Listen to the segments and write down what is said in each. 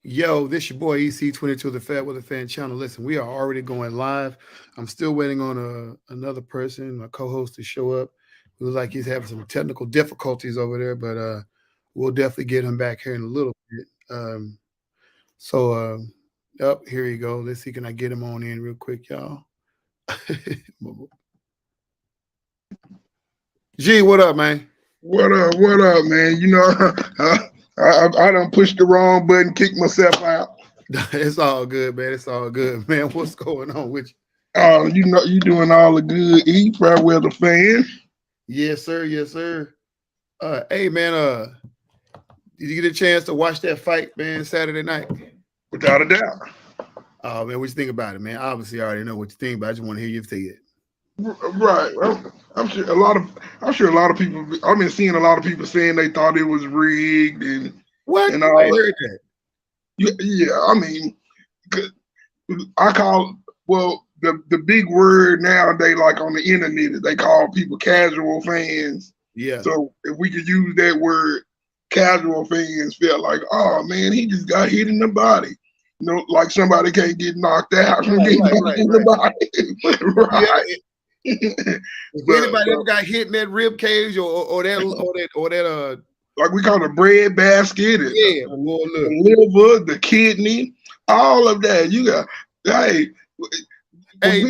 Yo, this your boy EC22, the Fat with a Fan channel. Listen, we are already going live. I'm still waiting on another person, my co-host, to show up. It looks like he's having some technical difficulties over there, but we'll definitely get him back here in a little bit. Up here you go. Let's see, can I get him on in real quick, y'all? G, what up, man? What up, man? I done pushed the wrong button, kicked myself out. It's all good, man. It's all good, man. What's going on with you? You doing all the good. Fair weather fan. Yes, sir. Yes, sir. Hey, man. Did you get a chance to watch that fight, man, Saturday night? Without a doubt. Oh, man, what you think about it, man? Obviously, I already know what you think, but I just want to hear you say it. Right. I'm sure a lot of people. I've been seeing a lot of people saying they thought it was rigged and What? and all I that. heard that. Yeah. I mean, I call the big word nowadays, like on the internet, is they call people casual fans. Yeah. So if we could use that word, casual fans felt like, oh man, he just got hit in the body. Like somebody can't get knocked out from getting knocked in the body. Right. Yeah. If anybody ever got hit in that rib cage or that like we call it bread basket, yeah, well, the liver, the kidney, all of that. You got hey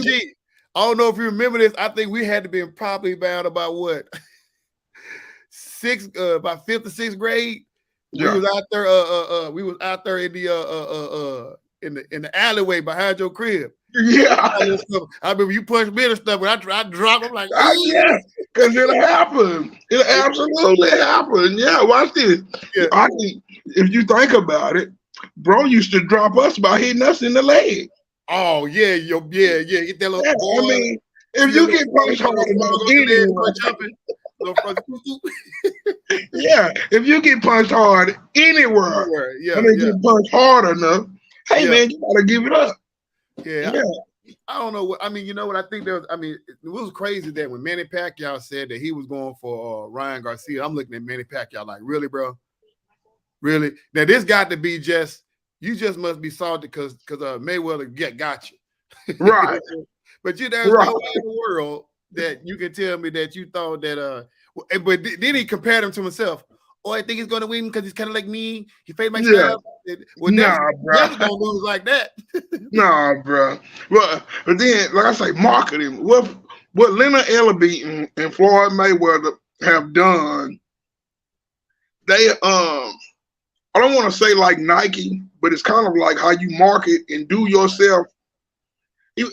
G, I don't know if you remember this. I think we had to be probably about what about fifth or sixth grade. We was out there. We was out there in the alleyway behind your crib. Yeah, I remember you punched me and stuff. When I dropped, I'm like, yeah, because it'll happen. It'll absolutely happen. Yeah, watch this. Yeah. If you think about it, bro used to drop us by hitting us in the leg. Oh yeah, hit that little. Yeah, I mean, if you get punched hard enough, yeah, if you get punched hard anywhere, get punched hard enough, hey man, you gotta give it up. Yeah. I don't know what I mean. You know what I think there was. I mean, it was crazy that when Manny Pacquiao said that he was going for Ryan Garcia, I'm looking at Manny Pacquiao like, really, bro? Really? Now this got to be you just must be salty because Mayweather got you, right? But there's no way in the world that you can tell me that you thought that. But then he compared him to himself. Oh, I think he's going to win because he's kind of like me. He faded my style. Well, never going to lose like that. Nah, bro. Well, but then, like I say, marketing. What Leonard Ellerbe and Floyd Mayweather have done, they I don't want to say like Nike, but it's kind of like how you market and do yourself. They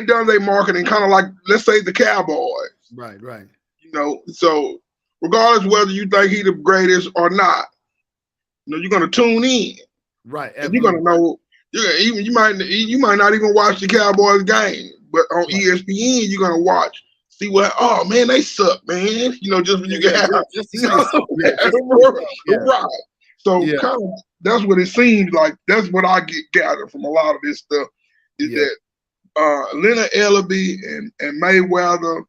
done their marketing kind of like, let's say, the Cowboys. Right. So regardless whether you think he's the greatest or not, you're gonna tune in. Right. And you're gonna know. You might not even watch the Cowboys game, but on ESPN you're gonna watch. See what? Oh man, they suck, man. Just when you get out. Right. So kind of that's what it seems like. That's what I get gathered from a lot of this stuff. Is that Leonard Ellerbe and Mayweather,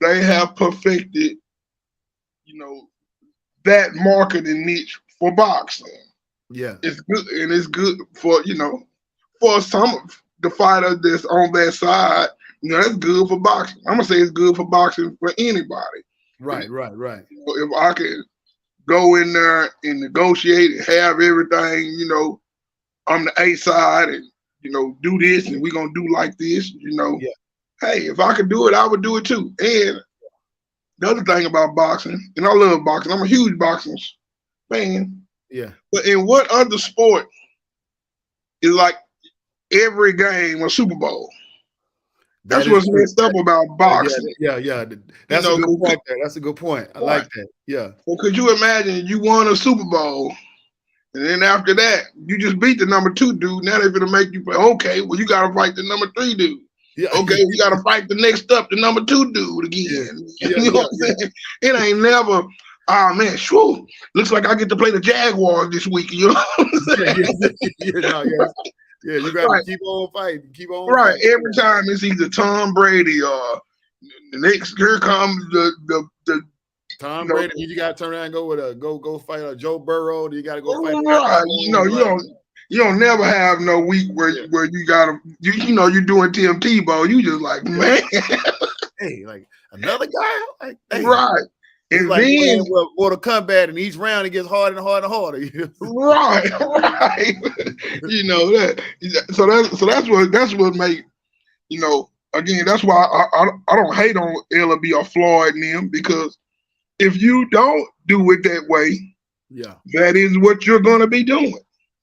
they have perfected, that marketing niche for boxing. Yeah, it's good, and it's good for for some of the fighters that's on that side. That's good for boxing. I'm gonna say it's good for boxing for anybody. Right. If I can go in there and negotiate and have everything, on the A side, and do this, and we're gonna do like this, Hey, if I could do it, I would do it too. And the other thing about boxing, and I love boxing, I'm a huge boxing fan. Yeah. But in what other sport is like every game a Super Bowl? That's what's messed up about boxing. Yeah. That's a good point there. That's a good point. I like that. Yeah. Well, could you imagine you won a Super Bowl, and then after that, you just beat the number 2 dude. Now they're gonna make you play. Okay, well, you gotta fight the number 3 dude. Yeah. Okay, we gotta fight the next up, the number 2 dude again. You know what I'm saying? It ain't never. Oh man, shoo! Looks like I get to play the Jaguars this week. You know what I'm saying? Yeah, you gotta keep on fighting. Keep on. Right. Fighting. Every time it's either Tom Brady or the next. Here comes the Tom Brady, you got to turn around and go with go fight a Joe Burrow. You got to go fight. Right. You don't never have no week where you gotta you're doing Tim Tebow. You just like, man. Hey, like another guy, like hey. Right. And like then Mortal Kombat, and each round it gets harder and harder and harder. Right. That. So that's what make again. That's why I don't hate on Ellaby or Floyd and them, because if you don't do it that way, that is what you're gonna be doing.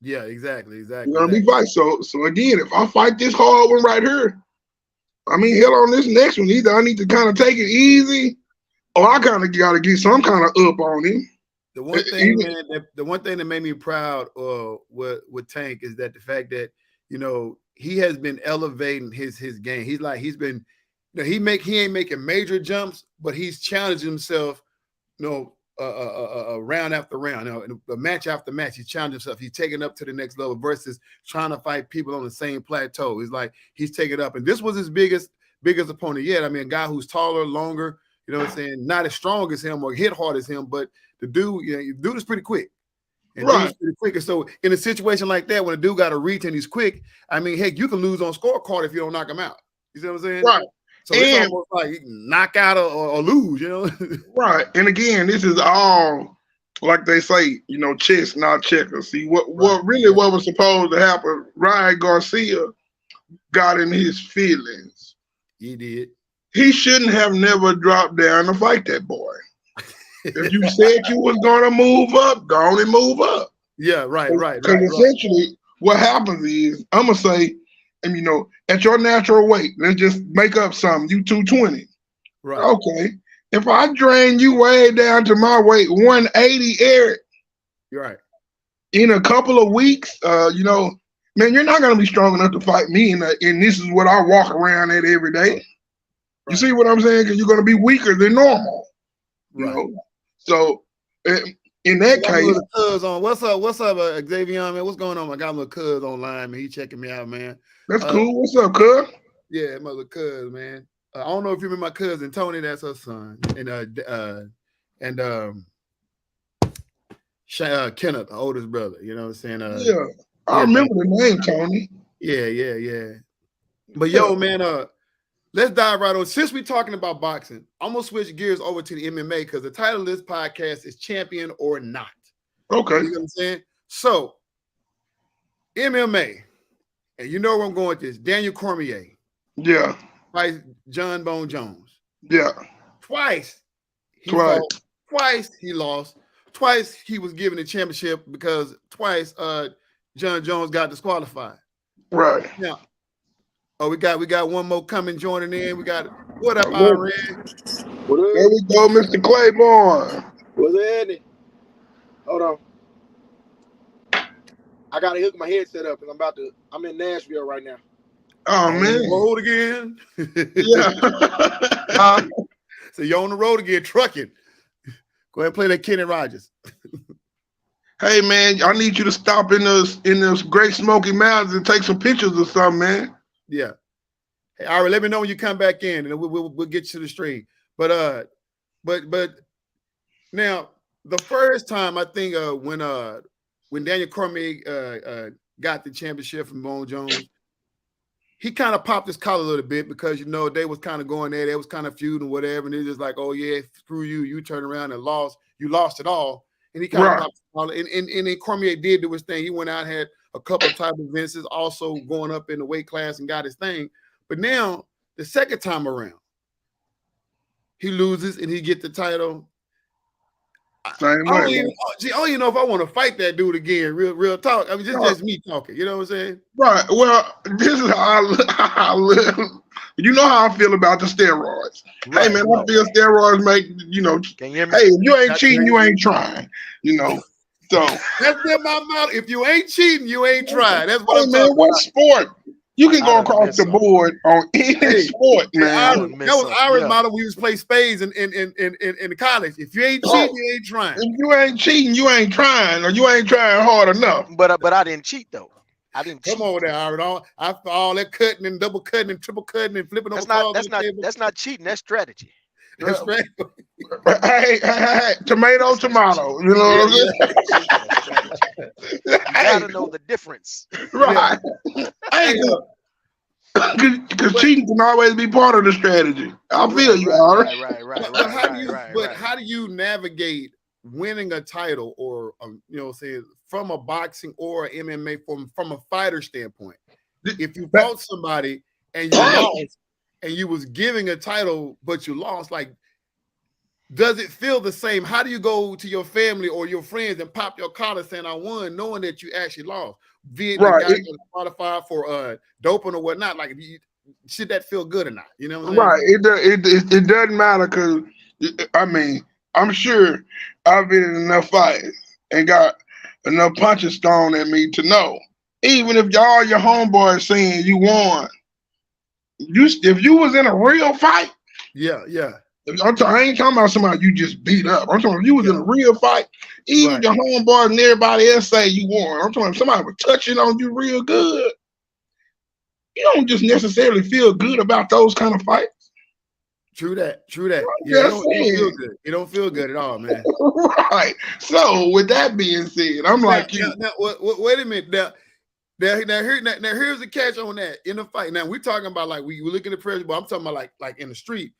Yeah, exactly. You're gonna be fighting. So again, if I fight this hard one right here, I mean, hell, on this next one, either I need to kind of take it easy, or I kind of got to get some kind of up on him. The one thing, man, the one thing that made me proud with Tank is that the fact that he has been elevating his game. He's been he ain't making major jumps, but he's challenged himself. Round after round, a match after match, he's challenged himself. He's taking up to the next level versus trying to fight people on the same plateau. He's taking up, and this was his biggest opponent yet. I mean, a guy who's taller, longer, not as strong as him or hit hard as him, but the dude is pretty quick. And right. Pretty quick. And so in a situation like that, when a dude got a reach and he's quick, I mean, heck, you can lose on scorecard if you don't knock him out. You see what I'm saying? Right. So it's almost like you can knock out or lose, Right. And again, this is all, like they say, chess, not checkers. See, what was supposed to happen, Ryan Garcia got in his feelings. He did. He shouldn't have never dropped down to fight that boy. If you said you was going to move up, go on and move up. Yeah, right. Because essentially what happens is, I'm going to say, and at your natural weight, let's just make up something. You 220. Right. Okay. If I drain you way down to my weight, 180, Eric. You're right. In a couple of weeks, man, you're not going to be strong enough to fight me. And this is what I walk around at every day. Right. You see what I'm saying? Because you're going to be weaker than normal. Right. So in that case, what's up, Xavier, man? What's going on? I got my cuz online, man. He checking me out, man. That's cool. What's up, cuz? Yeah, my little cuz, man. I don't know if you remember my cousin Tony. That's her son, and Kenneth, the oldest brother. You know what I'm saying? Yeah, I remember the name Tony. Yeah. But yo, man, let's dive right on. Since we're talking about boxing, I'm gonna switch gears over to the MMA because the title of this podcast is Champion or Not. Okay. You know what I'm saying? So, MMA, and you know where I'm going with this. Daniel Cormier. Yeah. Fights John Bone Jones. Yeah. Twice he lost. Twice he was given the championship because twice John Jones got disqualified. Right. Now, we got one more coming joining in. We got what up, Iran? What up? There we go, Mr. Claiborne. What's happening? Hold on. I gotta hook my headset up because I'm in Nashville right now. Oh man. Road again? Yeah. So you're on the road again, trucking. Go ahead and play that Kenny Rogers. Hey man, I need you to stop in those Great Smoky Mountains and take some pictures or something, man. Yeah. Hey, all right, let me know when you come back in, and we'll get you to the stream. But now the first time I think when Daniel Cormier got the championship from Bone Jones, he kind of popped his collar a little bit because they was kind of going there, they was kind of feuding whatever, and they just like, oh yeah, screw you, you turn around and lost, you lost it all, and he kind of popped his collar, and then Cormier did do his thing. He went out, had a couple of type events, also going up in the weight class and got his thing. But now the second time around, he loses and he get the title. I don't even know if I want to fight that dude again. Real talk. I mean, just me talking. You know what I'm saying? Right. Well, this is how I live. You know how I feel about the steroids. Right. Hey man, I feel steroids make Can you hear me? Hey, if you ain't cheating, you ain't trying. So that's been my motto. If you ain't cheating, you ain't trying. That's what I'm man. talking What about. sport? You can go across the board on any sport, man. That was Irish motto. We used to play spades in the college. If you ain't cheating, you ain't trying. If you ain't cheating, you ain't trying, or you ain't trying hard enough. But I didn't cheat though. I didn't come over there, Irish. All that cutting and double cutting and triple cutting and flipping over. That's not cheating. That's strategy. That strategy. Hey, tomato. You know what I'm saying? You gotta know the difference. Right. Hey, Because cheating can always be part of the strategy. I feel you, all right. But how do you navigate winning a title or say from a boxing or MMA from a fighter standpoint? If you fought somebody and you lost and you was giving a title but you lost, like, does it feel the same? How do you go to your family or your friends and pop your collar saying I won, knowing that you actually lost? Via the guy got qualified for doping or whatnot. Like, should that feel good or not? You know what I'm saying? Right. It doesn't matter because I mean, I'm sure I've been in enough fights and got enough punches thrown at me to know. Even if all your homeboys saying you won, if you was in a real fight, yeah. I ain't talking about somebody you just beat up. I'm talking about if you was in a real fight, even if your homeboys and everybody else say you won. I'm talking about somebody was touching on you real good. You don't just necessarily feel good about those kind of fights. True that. Yeah, it don't feel good. It don't feel good at all, man. Right. So with that being said, I'm wait a minute. Now here's the catch on that in the fight. Now we're talking about like we looking at pressure, but I'm talking about like in the street.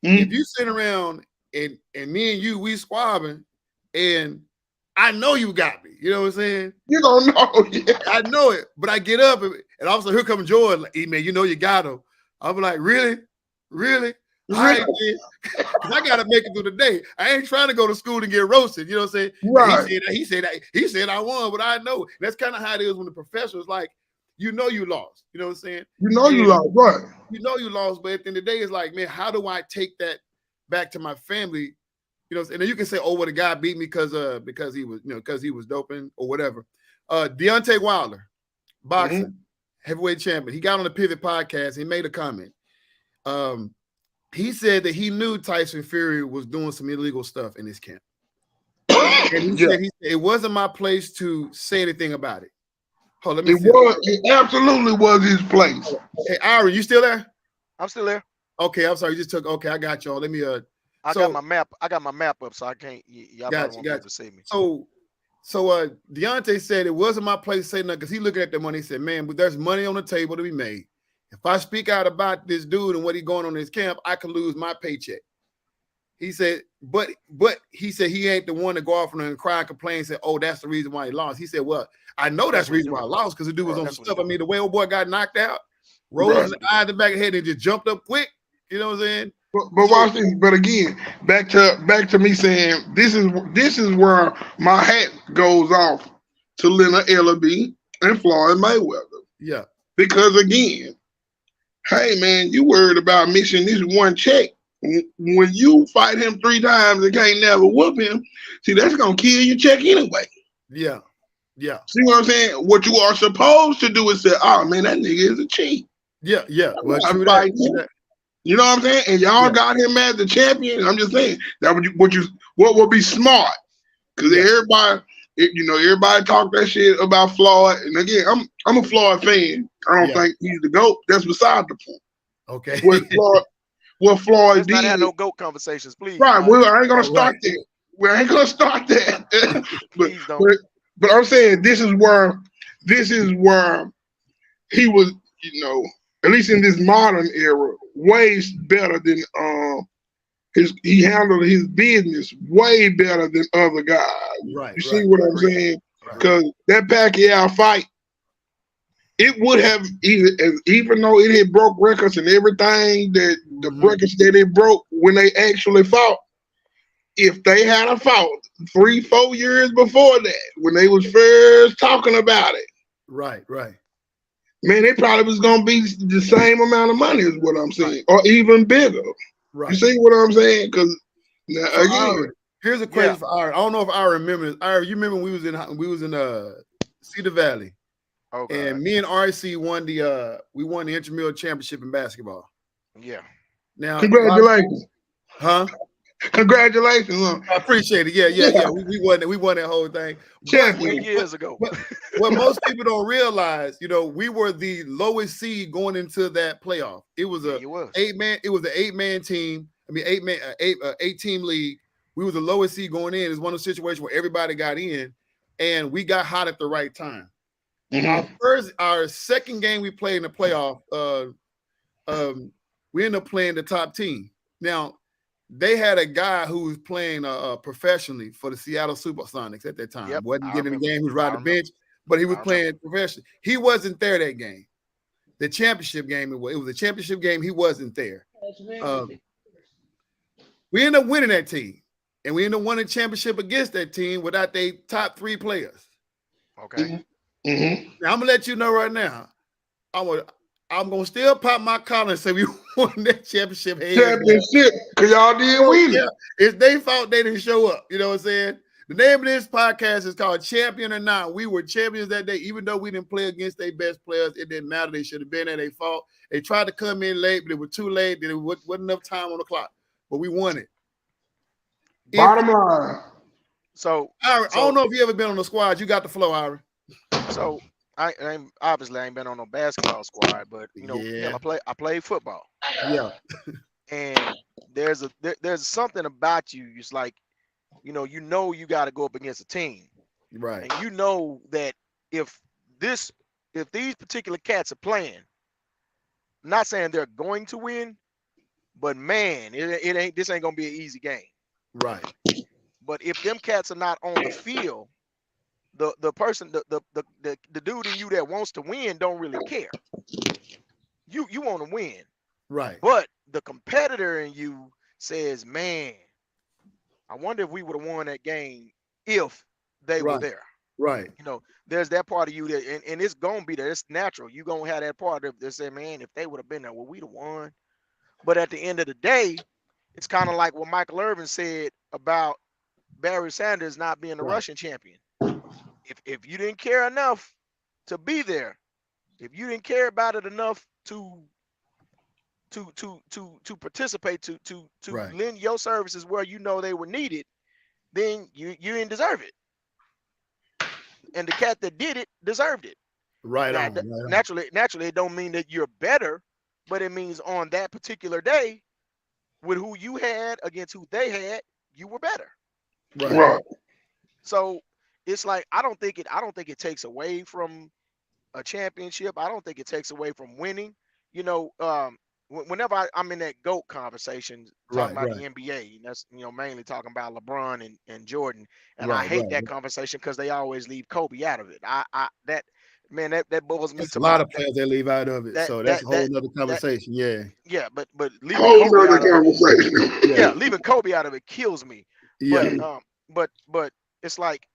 Mm-hmm. If you sit around and me and you we squabbing, and I know you got me, you know what I'm saying? You don't know. Yeah. I know it, but I get up and all of a sudden here comes Jordan. Like, hey man, you know you got him. I'll be like, really? All right, man. I gotta make it through the day. I ain't trying to go to school and get roasted. You know what I'm saying? Right. He said I won, but I know. That's kind of how it is when the professional's like, you know you lost. You know what I'm saying? You lost, right? You know you lost, but at the end of the day, it's like, man, how do I take that back to my family? You know, and then you can say, oh, well, the guy beat me because he was doping or whatever. Deontay Wilder, boxing, heavyweight champion. He got on the Pivot podcast. He made a comment. He said that he knew Tyson Fury was doing some illegal stuff in his camp. And he said it wasn't my place to say anything about it. Hold on, let me see. It absolutely was his place. Hey, Ira, you still there? I'm still there. Okay, I'm sorry. You just took. Okay, I got y'all. Let me. I got my map up, so I can't. Y'all might want to see me. So Deontay said it wasn't my place to say nothing because he looking at the money. He said, "Man, but there's money on the table to be made. If I speak out about this dude and what he's going on in his camp, I can lose my paycheck." He said, but he said he ain't the one to go off and cry and complain and say, "Oh, that's the reason why he lost." He said, "Well, I know that's the reason why I lost because the dude was on stuff. I mean, the way old boy got knocked out, rolled in the eye in the back of the head and just jumped up quick. You know what I'm saying?" But watch this. But again, back to me saying this is where my hat goes off to Leonard Ellaby and Floyd Mayweather. Yeah. Because again, hey man, you worried about missing this one check. When you fight him 3 times and can't never whoop him, see, that's gonna kill your check anyway. Yeah. See what I'm saying? What you are supposed to do is say, "Oh man, that nigga is a cheat." Yeah. Well, true that. You know what I'm saying? And y'all got him as the champion. I'm just saying that what would be smart, because everybody talk that shit about Floyd. And again, I'm a Floyd fan. I don't think he's the GOAT. That's beside the point. Okay. What Floyd Let's did. not have no GOAT conversations, please. Right. Well, I ain't gonna start that. We ain't gonna start that. Please don't. But I'm saying this is where he was, at least in this modern era, way better than he handled his business way better than other guys. Right. You see what I'm saying? Because that Pacquiao fight, it would have even though it had broke records and everything that the records that it broke when they actually fought. If they had a fought 3-4 years before that, when they was first talking about it, right, man, it probably was gonna be the same amount of money, is what I'm saying, or even bigger. Right. You see what I'm saying? Because again, here's a question for Ira. I don't know if Ira remembers. Ira, you remember when we was in Cedar Valley, and me and RC won the intramural championship in basketball. Yeah. Now, congratulations. Huh? Congratulations. I appreciate it. Yeah. We won that whole thing. 20 years ago. What most people don't realize, we were the lowest seed going into that playoff. It was an 8-man team. I mean, 8-team league. We were the lowest seed going in. It's one of those situations where everybody got in, and we got hot at the right time. Our second game we played in the playoff, we ended up playing the top team. Now, they had a guy who was playing professionally for the Seattle Supersonics at that time. Yep, Wasn't getting in the game. He was riding the bench, but he was playing professionally. He wasn't there that game. The championship game, it was a championship game. He wasn't there. We ended up winning that team, and we ended up winning the championship against that team without their top 3 players. Okay. Now, I'm gonna let you know right now. I'm gonna still pop my collar and say we won that championship. Championship, because y'all did win it. It's their fault they didn't show up. You know what I'm saying? The name of this podcast is called Champion or Not. We were champions that day, even though we didn't play against their best players. It didn't matter. They should have been there. They fought. They tried to come in late, but it was too late. There wasn't enough time on the clock. But we won it. Bottom line. So, Ira, I don't know if you ever been on the squad. You got the flow, Ira. So I ain't been on no basketball squad, but I play football. Yeah. And there's something about you. It's like, you got to go up against a team. Right. And you know that if these particular cats are playing, I'm not saying they're going to win, but man, this ain't gonna be an easy game. Right. But if them cats are not on the field, the person, the dude in you that wants to win don't really care. You want to win. Right. But the competitor in you says, man, I wonder if we would have won that game if they were there. Right. There's that part of you that, and it's gonna be there. It's natural. You're gonna have that part that say, man, if they would have been there, well, we'd have won. But at the end of the day, it's kind of like what Michael Irvin said about Barry Sanders not being the Russian champion. If you didn't care enough to be there, if you didn't care about it enough to participate, to lend your services where they were needed, then you didn't deserve it. And the cat that did it deserved it. Right. Now, naturally, it don't mean that you're better, but it means on that particular day, with who you had against who they had, you were better. Right. So it's like I don't think it takes away from a championship. I don't think it takes away from winning. Whenever I'm in that GOAT conversation talking about the NBA, and that's mainly talking about LeBron and Jordan, and I hate that conversation because they always leave Kobe out of it. That boils me to a lot of players they leave out of it. So that's a whole other conversation. Yeah, but leaving Kobe out of it, leaving Kobe out of it kills me. Yeah. But it's like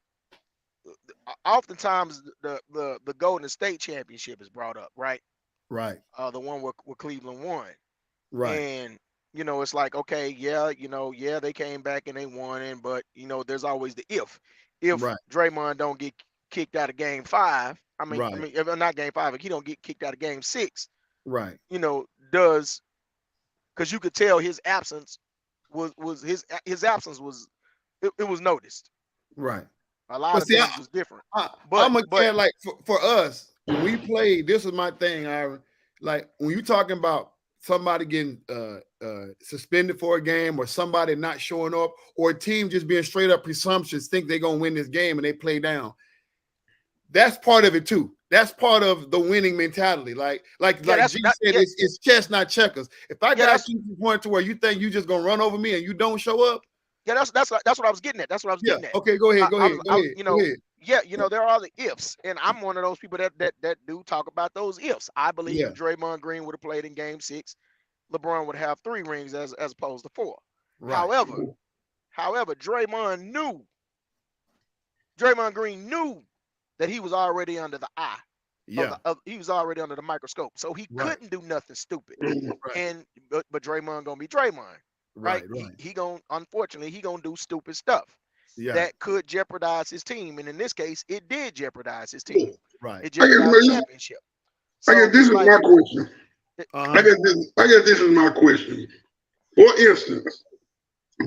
oftentimes the Golden State Championship is brought up, right? Right. The one where Cleveland won. Right. And it's like, okay, they came back and they won it, but there's always the if Draymond don't get kicked out of game 5. I mean, if not game 5, if he don't get kicked out of game 6. Right. Because you could tell his absence was his absence was it was noticed. Right. A lot of things was different. I'm like for us, when we played, this is my thing, Ira. Like when you're talking about somebody getting suspended for a game or somebody not showing up or a team just being straight up presumptions, think they're gonna win this game and they play down. That's part of it too. That's part of the winning mentality. Like G said, it's chess, not checkers. If I got you to the point to where you think you just gonna run over me and you don't show up. Yeah, that's what I was getting at. That's what I was getting at. Okay, go ahead. Go ahead. There are the ifs, and I'm one of those people that do talk about those ifs. I believe if Draymond Green would have played in Game 6, LeBron would have 3 rings as opposed to 4. Right. However, Draymond Green knew that he was already under the eye. Yeah, he was already under the microscope, so he couldn't do nothing stupid. And but Draymond gonna be Draymond. Right. He unfortunately gonna do stupid stuff that could jeopardize his team, and in this case, it did jeopardize his team. Right. It jeopardized the championship. So, I guess this is my question. I guess this is my question. For instance,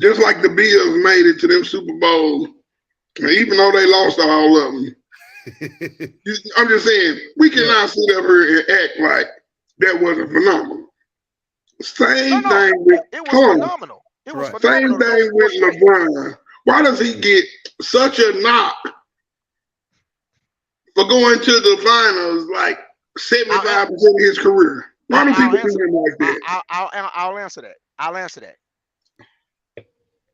just like the Bills made it to them Super Bowls, even though they lost all of them, I'm just saying we cannot sit up here and act like that wasn't phenomenal. Same No, thing with it was hold on. phenomenal. It was Right. Same phenomenal to go thing 4 with straight. LeBron. Why does he get such a knock for going to the finals like I'll, an- 75% of his career? Why do I'll people do answer. him like that? I'll answer that. I'll answer that.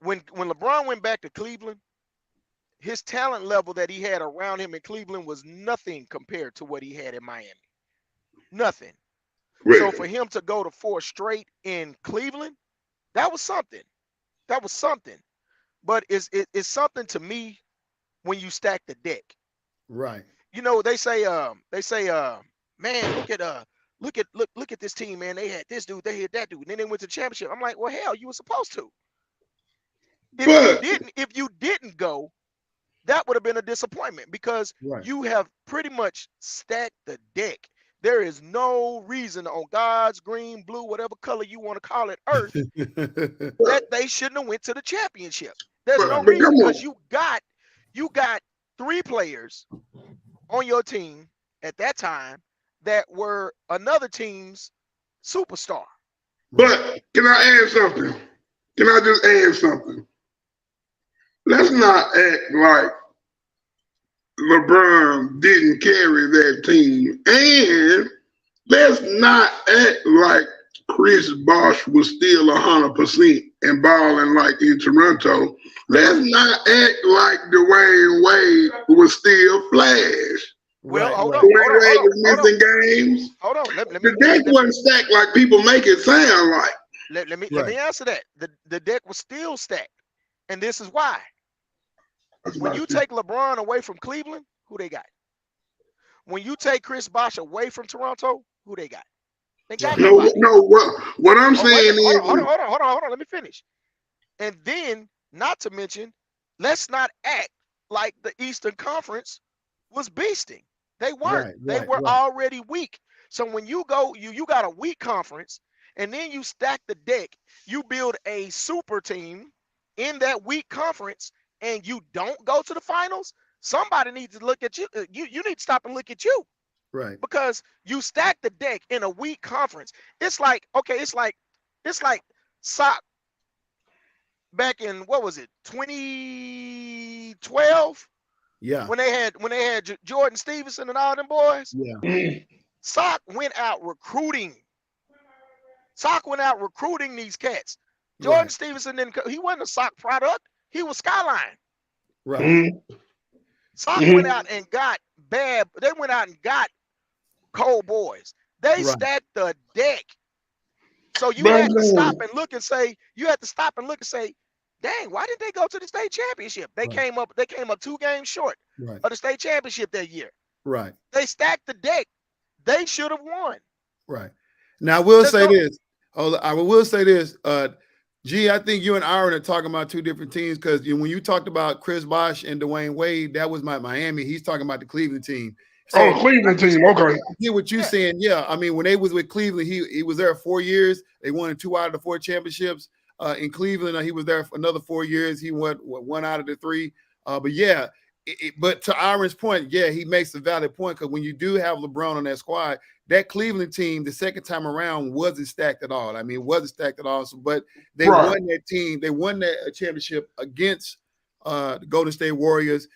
When LeBron went back to Cleveland, his talent level that he had around him in Cleveland was nothing compared to what he had in Miami. Nothing. So for him to go to 4 straight in Cleveland, that was something. That was something. But it's something to me when you stack the deck. Right. You know, they say, man, look at this team, man. They had this dude, they had that dude, and then they went to the championship. I'm like, well, hell, you were supposed to. If you didn't go, that would have been a disappointment because Right. you have pretty much stacked the deck. There is no reason on God's green, blue, whatever color you want to call it, earth, that they shouldn't have went to the championship. There's no But reason come because on. you got 3 players on your team at that time that were another team's superstar. But can I add something? Can I just add something? Let's not act like LeBron didn't carry that team. And let's not act like Chris Bosh was still 100% and balling like in Toronto. Let's not act like Dwayne Wade was still flash. Well, Right. hold Right. on, Dwayne Wade was missing games. hold on. Let The deck wasn't stacked like people make it sound like. let me answer that. The deck was still stacked, and this is why. When you take LeBron away from Cleveland, who they got? When you take Chris Bosh away from Toronto, who they got? They got No, nobody. no. What I'm Oh, wait a saying minute. is, Hold on. Let me finish. And then, not to mention, let's not act like the Eastern Conference was beasting. They weren't. Right. They Right. were Right. already weak. So when you go, you got a weak conference, and then you stack the deck, you build a super team in that weak conference, and you don't go to the finals. Somebody needs to look at you. You need to stop and look at you Right. because you stack the deck in a weak conference. It's like okay, it's like sock back in what was it 2012 Yeah. when they had Jordan Stevenson and all them boys. Yeah. Sock went out recruiting. Sock went out recruiting these cats. Jordan Right. Stevenson he wasn't a Sock product. He was Skyline. Right. Sock went out and got bad. They went out and got cold boys. They Right. stacked the deck. So you but had to stop and look and say, dang, why didn't they go to the state championship? They Right. came up 2 games short Right. of the state championship that year. Right. They stacked the deck. They should have won. Right. Now I will There's say no- this. I will say this. G, I think you and Aaron are talking about 2 different teams because when you talked about Chris Bosh and Dwayne Wade, that was my Miami. He's talking about the Cleveland team. So Cleveland team. Okay. I get what you're saying. Yeah. I mean, when they was with Cleveland, he was there 4 years. They won 2 out of the 4 championships. In Cleveland, he was there for another 4 years. He won 1 out of the 3. But yeah, but to Aaron's point, yeah, he makes a valid point because when you do have LeBron on that squad, that Cleveland team, the second time around, wasn't stacked at all. I mean, it wasn't stacked at all. So, but they won that team. They won that championship against the Golden State Warriors.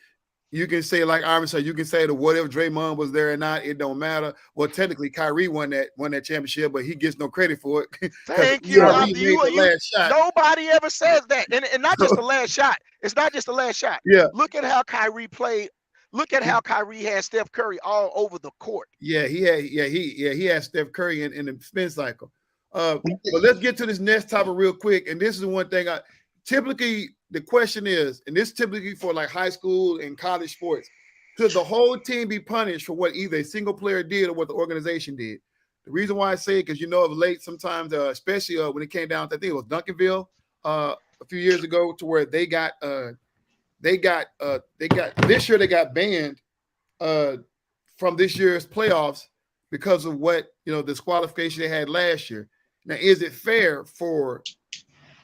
You can say, like Aaron said, you can say that what if Draymond was there or not, it don't matter. Well, technically, Kyrie won that championship, but he gets no credit for it. Thank you. Kyrie made the last shot. Nobody ever says that. And not just the last shot. It's not just the last shot. Yeah. Look at how Kyrie played. Look at how Kyrie had Steph Curry all over the court. Yeah, he had Steph Curry in the spin cycle. But let's get to this next topic real quick. And this is the one thing typically the question is, and this typically for like high school and college sports, could the whole team be punished for what either a single player did or what the organization did? The reason why I say it, because of late sometimes, especially when it came down to, I think it was Duncanville a few years ago, to where they got this year they got banned from this year's playoffs because of what the disqualification they had last year. Now, is it fair for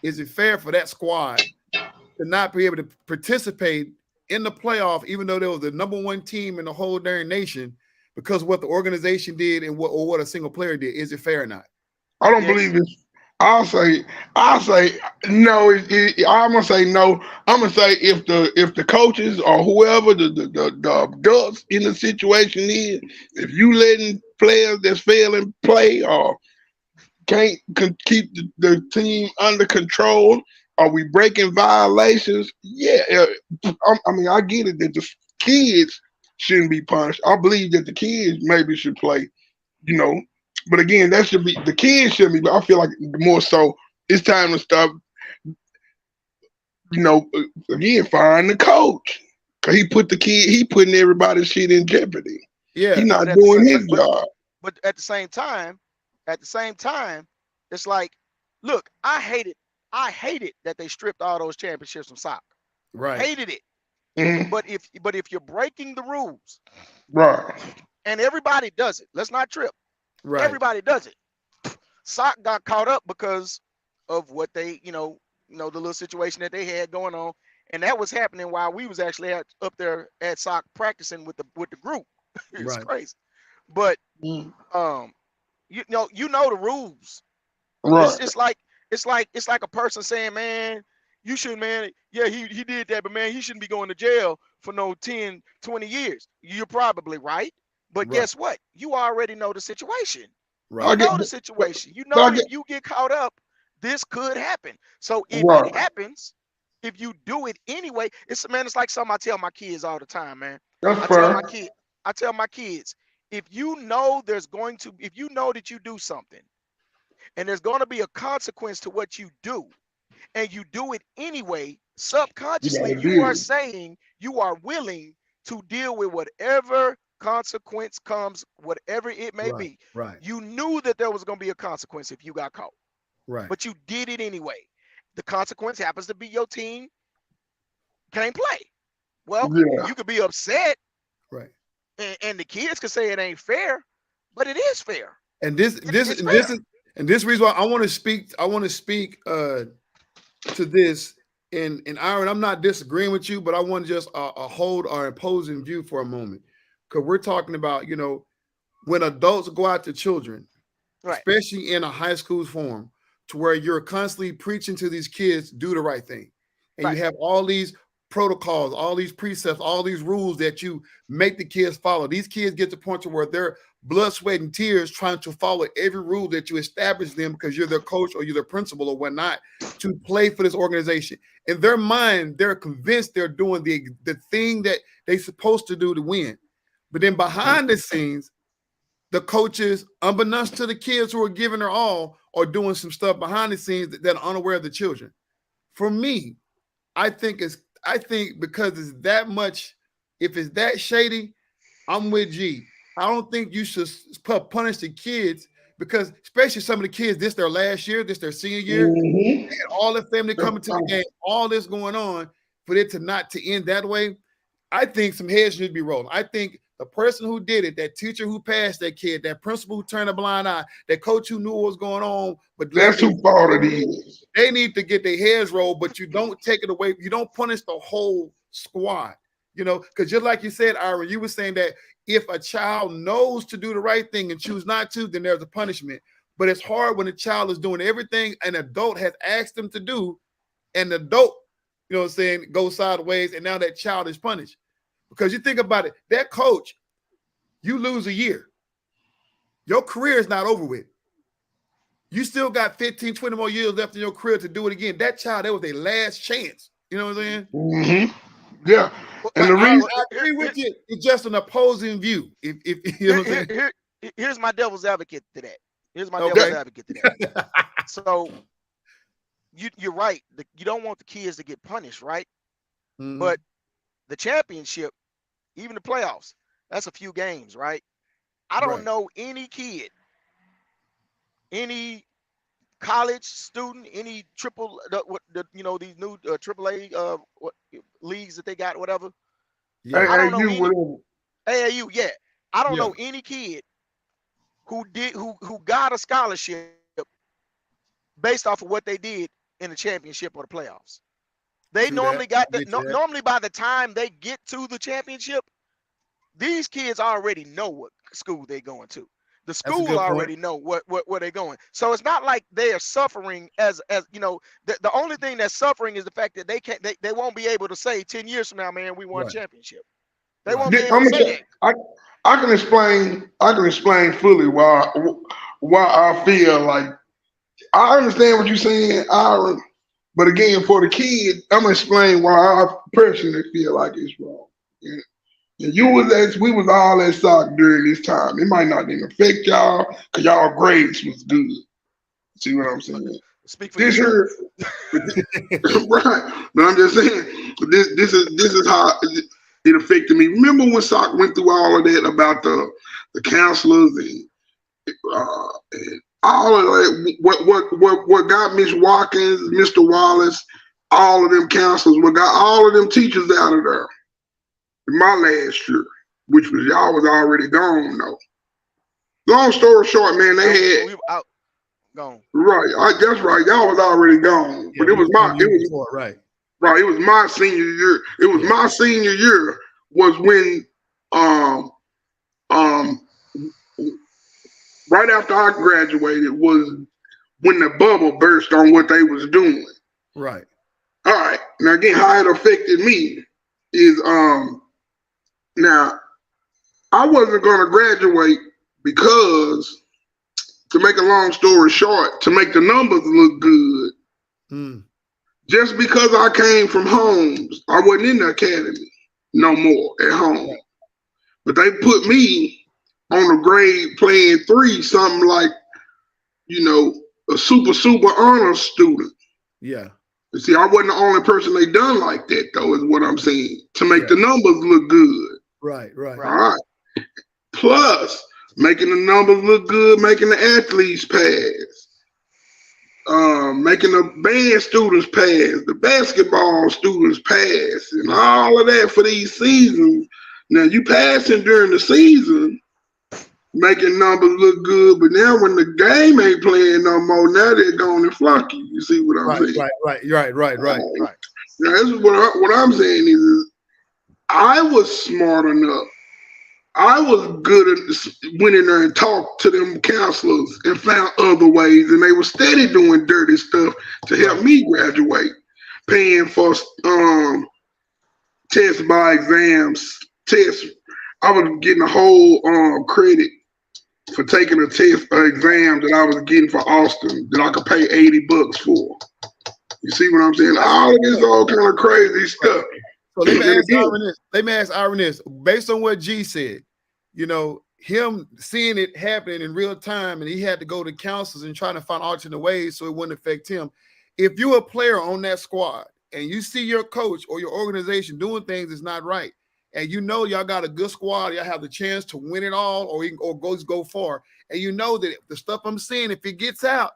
that squad to not be able to participate in the playoff, even though they was the number 1 team in the whole darn nation, because of what the organization did and what a single player did? Is it fair or not? I don't believe it's. I'll say, no. I'm gonna say no. I'm gonna say if the coaches or whoever the adults in the situation is, if you letting players that's failing play or can't keep the team under control, are we breaking violations? Yeah, I mean I get it that the kids shouldn't be punished. I believe that the kids maybe should play, you know. But again, that should be the kids shouldn't be. But I feel like more so, it's time to stop. You know, again, firing the coach because he putting everybody's shit in jeopardy. He Yeah. not But at the doing same, his job. but at the same time, it's like, look, I hated that they stripped all those championships from soccer. Right. Hated it. Mhm. But if you're breaking the rules, Right. and everybody does it, let's not trip. Right. Everybody does it. Sock got caught up because of what they, the little situation that they had going on, and that was happening while we was actually up there at Sock practicing with the group. It's Right. crazy, but Mhm. um, you know the rules. It's Right. it's like it's like a person saying, man, you should, man, yeah, he did that, but man, he shouldn't be going to jail for no 10, 20 years. You're probably right. But Right. guess what? You already know the situation. You I Right. get, know the but, situation. You but know I if get you get caught up, this could happen. So if it right. happens, if you do it anyway, it's like something I tell my kids all the time, man. That's I tell fair. my kid, I tell my kids, if you know that you do something and there's going to be a consequence to what you do, and you do it anyway, You subconsciously, gotta you are deal. saying you are willing to deal with whatever consequence comes, whatever it may Right. be. Right. You knew that there was going to be a consequence if you got caught, Right. but you did it anyway. The consequence happens to be your team can't play. Well, Yeah. you could be upset, Right. and the kids could say it ain't fair, but it is fair. And this It's, this it's and this fair. is and this reason why I want to speak to this in Aaron. I'm not disagreeing with you, but I want to just hold our opposing view for a moment. Because we're talking about, when adults go out to children, Right, especially in a high school form, to where you're constantly preaching to these kids, do the right thing. And you right, have all these protocols, all these precepts, all these rules that you make the kids follow. These kids get to the point to where they're blood, sweat, and tears trying to follow every rule that you establish them because you're their coach or you're their principal or whatnot to play for this organization. In their mind, they're convinced they're doing the thing that they're supposed to do to win. But then behind the scenes, the coaches, unbeknownst to the kids who are giving their all, are doing some stuff behind the scenes that are unaware of the children. For me, I think because it's that much, if it's that shady, I'm with G. I don't think you should punish the kids because, especially some of the kids, this their last year, this their senior year, Mm-hmm. all the family coming to the game, all this going on, for it to not to end that way. I think some heads should be rolling. I think the person who did it, that teacher who passed that kid, that principal who turned a blind eye, that coach who knew what was going on, but let That's the who fault it is. they need to get their heads rolled, but you don't take it away. You don't punish the whole squad, because just like you said, Ira, you were saying that if a child knows to do the right thing and choose not to, then there's a punishment. But it's hard when a child is doing everything an adult has asked them to do, and the adult, goes sideways, and now that child is punished. Because you think about it, that coach, you lose a year. Your career is not over with. You still got 15, 20 more years left in your career to do it again. That child, that was their last chance. You know what I'm saying? Mm-hmm. Yeah. And But the I, reason, I agree with you. It's just an opposing view. If you know here, what I'm here, saying? here, here's my devil's advocate to that. Here's my devil's Okay. advocate to that. So you're right. You don't want the kids to get punished, right? Mhm. But the championship, even the playoffs, that's a few games, right? I don't Right. know any kid, any college student, any these new triple A leagues that they got, whatever. Yeah. I don't know AAU, any whatever. AAU. Yeah, I don't Yeah. know any kid who got a scholarship based off of what they did in the championship or the playoffs. They True that. normally got I that. get you that. Normally, by the time they get to the championship, these kids already know what school they're going to. The school already know where they're going. So it's not like they are suffering as the only thing that's suffering is the fact that they won't be able to say 10 years from now, man, we won a championship. They won't be able to say that. I can explain fully why I feel like I understand what you're saying, Aaron. But again, for the kid, I'm gonna explain why I personally feel like it's wrong. And we was all at SOC during this time. It might not even affect y'all because y'all grades was good. See what I'm saying? Speak for yourself. Right. But I'm just saying this is how it affected me. Remember when SOC went through all of that about the counselors and all of that, what got Miss Watkins, Mr. Wallace, all of them counselors, what got all of them teachers out of there in my last year, which was y'all was already gone though. Long story short, man, they had gone. Right, that's right. Y'all was already gone, but it was my senior year. It was my senior year was when right after I graduated was when the bubble burst on what they was doing. Right. All right. Now again, how it affected me is now I wasn't gonna graduate because, to make a long story short, to make the numbers look good, just because I came from homes, I wasn't in the academy no more at home. But they put me on a grade playing 3, something like, a super honors student. Yeah. You see, I wasn't the only person they done like that, though, is what I'm saying, to make the numbers look good. Right. All right. Plus, making the numbers look good, making the athletes pass, making the band students pass, the basketball students pass, and all of that for these seasons. Now, you passing during the season, making numbers look good, but now when the game ain't playing no more, now they're going to flunk you. You see what I'm saying? Right. Now, this is what I'm saying is I was smart enough. I was good at went in there and talked to them counselors and found other ways, and they were steady doing dirty stuff to help me graduate, paying for tests by exams, tests. I was getting a whole credit for taking a test exam that I was getting for Austin that I could pay $80 for. You see what I'm saying? All of this all kind of crazy stuff. So let me ask Aaron this. Based on what G said, him seeing it happening in real time, and he had to go to counselors and trying to find alternate ways so it wouldn't affect him. If you're a player on that squad and you see your coach or your organization doing things that's not right, and y'all got a good squad, y'all have the chance to win it all or go far, and that the stuff I'm seeing, if it gets out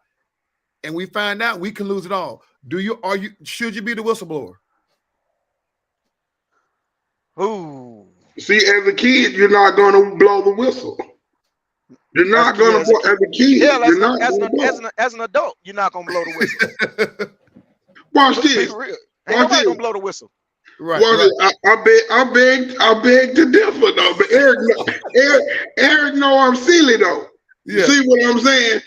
and we find out, we can lose it all. Should you be the whistleblower? Ooh. See, as a kid, you're not going to blow the whistle. You're not going to blow as a kid. Yeah, as an adult, you're not going to blow the whistle. Watch this. Ain't nobody going to blow the whistle. Right. I beg to differ though. But Eric know I'm silly though. You see what I'm saying?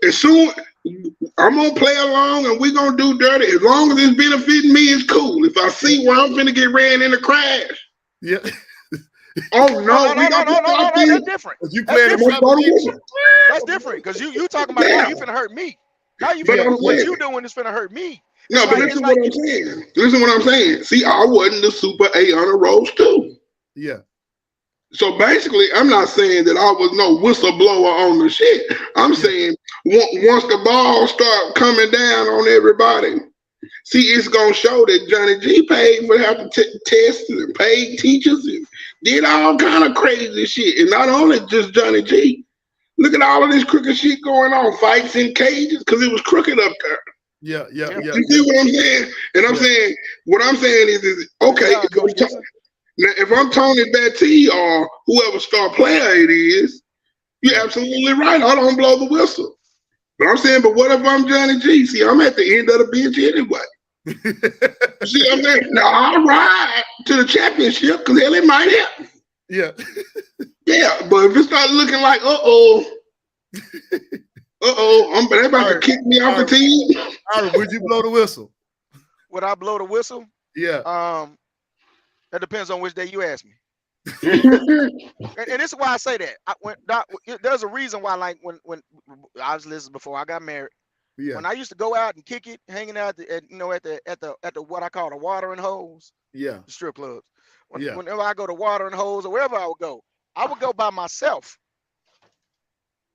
As soon I'm gonna play along and we're gonna do dirty. As long as it's benefiting me, it's cool. If I see where I'm finna get ran in a crash. Yeah. Oh no, that's different. You playing that's different because you talking about you finna hurt me. Now you what you doing is finna hurt me. No, but listen what I'm saying. Listen what I'm saying. See, I wasn't the Super A on a roll too. Yeah. So basically, I'm not saying that I was no whistleblower on the shit. I'm saying once the ball start coming down on everybody, see, it's gonna show that Johnny G paid for have to test and paid teachers and did all kind of crazy shit. And not only just Johnny G. Look at all of this crooked shit going on, fights in cages, because it was crooked up there. Yeah. You see what I'm saying? And I'm saying, what I'm saying is okay, now if I'm Tony Batty or whoever star player it is, you're absolutely right. I don't blow the whistle. But I'm saying, but what if I'm Johnny G? See, I'm at the end of the bench anyway. You see what I'm saying? Now I'll ride to the championship because hell, it might help. Yeah. Yeah, but if it start looking like, everybody could kick me off the team. Ira, would you blow the whistle? Would I blow the whistle? Yeah. That depends on which day you ask me. And this is why I say that. There's a reason why, like when I was listening before I got married. Yeah. When I used to go out and kick it, hanging out at the what I call the watering holes. Yeah. The strip clubs. Yeah. Whenever I go to watering holes or wherever I would go by myself.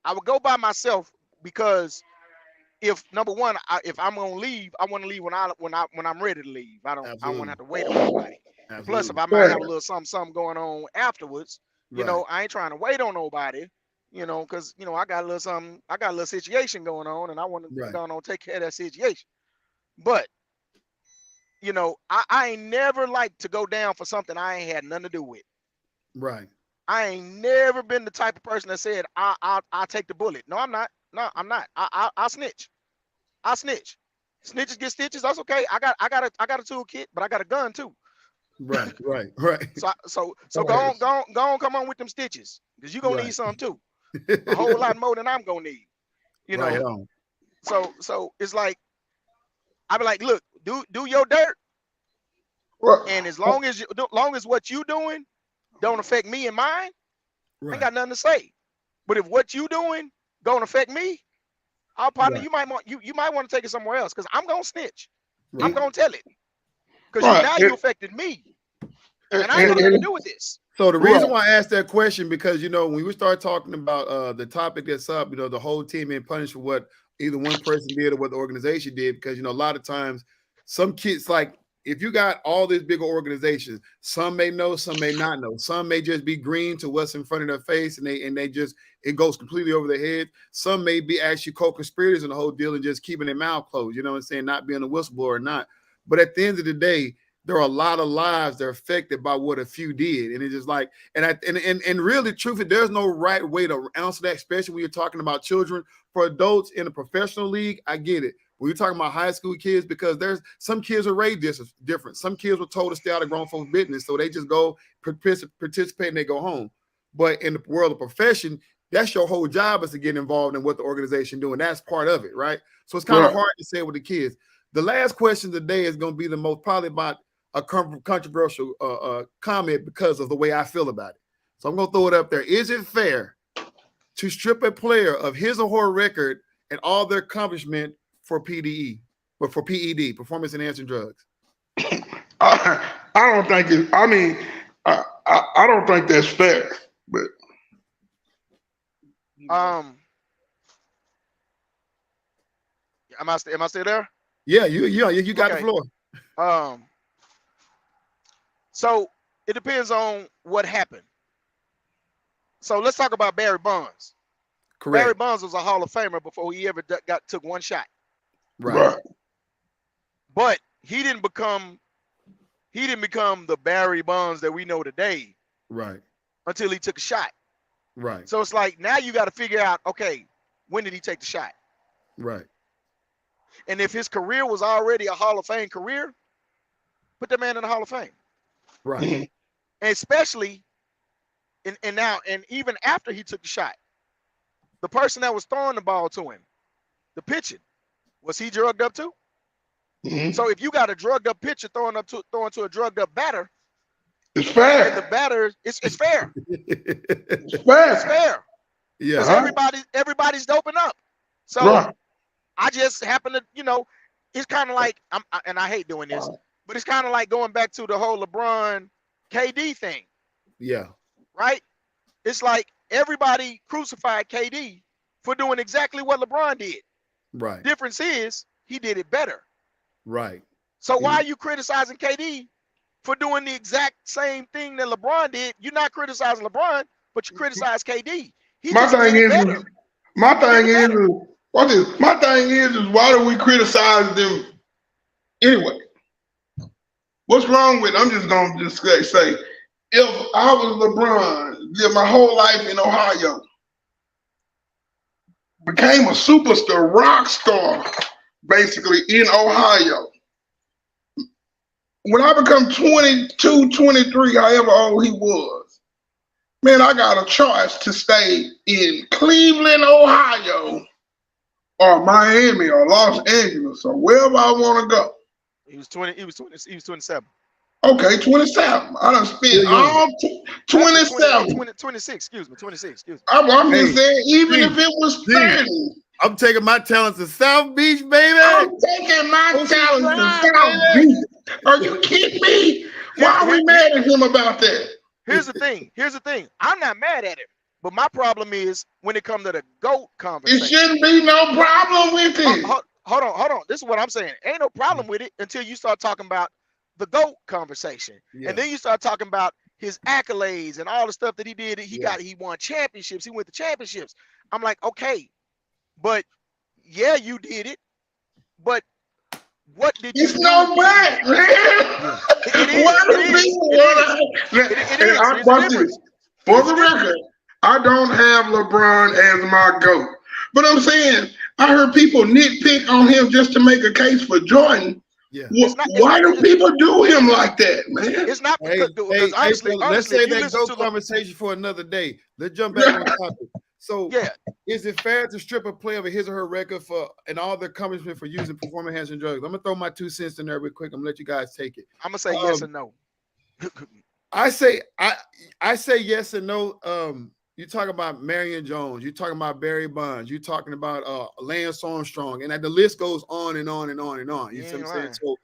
I would go by myself because if number one, if I'm gonna leave, I want to leave when I'm ready to leave. I don't want to have to wait on nobody. Plus, if I might have a little something going on afterwards, you know, I ain't trying to wait on nobody. You know, because I got a little something, I got a little situation going on, and I want to go on take care of that situation. But I ain't never like to go down for something I ain't had nothing to do with. Right. I ain't never been the type of person that said I'll take the bullet. No, I'm not. I'm not. I'll snitch. I'll snitch. Snitches get stitches. That's okay. I got a toolkit, but I got a gun too. Right. So go on, come on with them stitches, because you're gonna need some too. A whole lot more than I'm gonna need. You know. Right on. So it's like I be like, look, do your dirt, and as long as what you doing don't affect me and mine, I ain't got nothing to say. But if what you doing don't affect me, I'll partner. You might want to take it somewhere else, because I'm gonna snitch. I'm gonna tell it, because now you affected me, and I ain't got nothing to do with this. So the reason why I asked that question, because when we start talking about the topic that's up, the whole team being punished for what either one person did or what the organization did, because a lot of times some kids, like if you got all these bigger organizations, some may know, some may not know, some may just be green to what's in front of their face, and they just it goes completely over their head. Some may be actually co-conspirators in the whole deal and just keeping their mouth closed, what I'm saying, not being a whistleblower or not. But at the end of the day, there are a lot of lives that are affected by what a few did. And it's just like, and really, truthfully, there's no right way to answer that, especially when you're talking about children. For adults in a professional league, I get it. When you're talking about high school kids, because there's some kids are raised different. Some kids were told to stay out of grown folks' business, so they just go participate and they go home. But in the world of profession, that's your whole job, is to get involved in what the organization doing. That's part of it, right? So it's kind of hard to say with the kids. The last question today is going to be the most probably about a controversial comment because of the way I feel about it. So I'm going to throw it up there. Is it fair to strip a player of his or her record and all their accomplishment for PDE, but for PED, performance enhancing drugs? I don't think it. I mean, I don't think that's fair. But am I still there? Yeah, you got the floor. So it depends on what happened. So let's talk about Barry Bonds. Correct. Barry Bonds was a Hall of Famer before he ever took one shot. Right. But he didn't become the Barry Bonds that we know today. Right. Until he took a shot. Right. So it's like, now you got to figure out, okay, when did he take the shot? Right. And if his career was already a Hall of Fame career, put that man in the Hall of Fame. Right. And especially, and even after he took the shot, the person that was throwing the ball to him, the pitching, was he drugged up too? Mm-hmm. So if you got a drugged up pitcher throwing to a drugged up batter, it's fair. And the batter, it's fair. It's fair. It's fair. Yeah. Because everybody's doping up. So I just happen to, it's kind of like, and I hate doing this, but it's kind of like going back to the whole LeBron KD thing. Yeah. Right? It's like everybody crucified KD for doing exactly what LeBron did. Right. Difference is he did it better. Right. So why are you criticizing KD for doing the exact same thing that LeBron did? You're not criticizing LeBron, but you criticize KD. My thing is, why do we criticize them anyway? What's wrong with? I'm just gonna say, if I was LeBron, lived my whole life in Ohio, became a superstar, rock star, basically in Ohio. When I become 22, 23, however old he was, Man, I got a choice to stay in Cleveland, Ohio, or Miami, or Los Angeles, or wherever I want to go. He was 20. He was 27. Okay, 27. I done spent Still young. all Actually, 27. 26. Excuse me. 26. Excuse me. I'm Hey, just saying, even G, if it was G. 30, I'm taking my talents to South Beach, baby. I'm taking my Ocean talent Drive, to South baby. Beach. Are you kidding me? Why are we mad at him about that? Here's the thing. I'm not mad at him, but my problem is when it comes to the GOAT It conversation. shouldn't be no problem with it. Hold on. This is what I'm saying. Ain't no problem with it until you start talking about the GOAT conversation, and then you start talking about his accolades and all the stuff that he did. He won championships. He went to championships. I'm like, okay, but yeah, you did it. But what did you do? It's no bad, man. For the record, I don't have LeBron as my GOAT. But I'm saying, I heard people nitpick on him just to make a case for Jordan. Yeah. Why do people do him like that, man? It's not because honestly, let's say if you that listen GOAT to conversation for another day. Let's jump back on topic. So, yeah, is it fair to strip a player of his or her record for and all the accomplishment for using performance-enhancing drugs? I'm gonna throw my 2 cents in there real quick. I'm gonna let you guys take it. I'm gonna say yes and no. I say yes and no. You talk about Marion Jones, you talking about Barry Bonds, you talking about Lance Armstrong, and the list goes on and on and on and on. You see what I'm saying? So,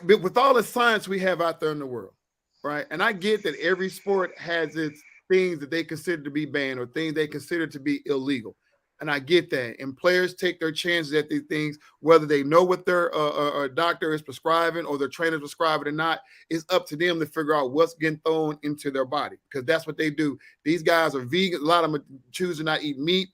but with all the science we have out there in the world, right? And I get that every sport has its things that they consider to be banned or things they consider to be illegal. And I get that. And players take their chances at these things, whether they know what their doctor is prescribing or their trainer is prescribing or not. It's up to them to figure out what's getting thrown into their body because that's what they do. These guys are vegan. A lot of them choose to not eat meat,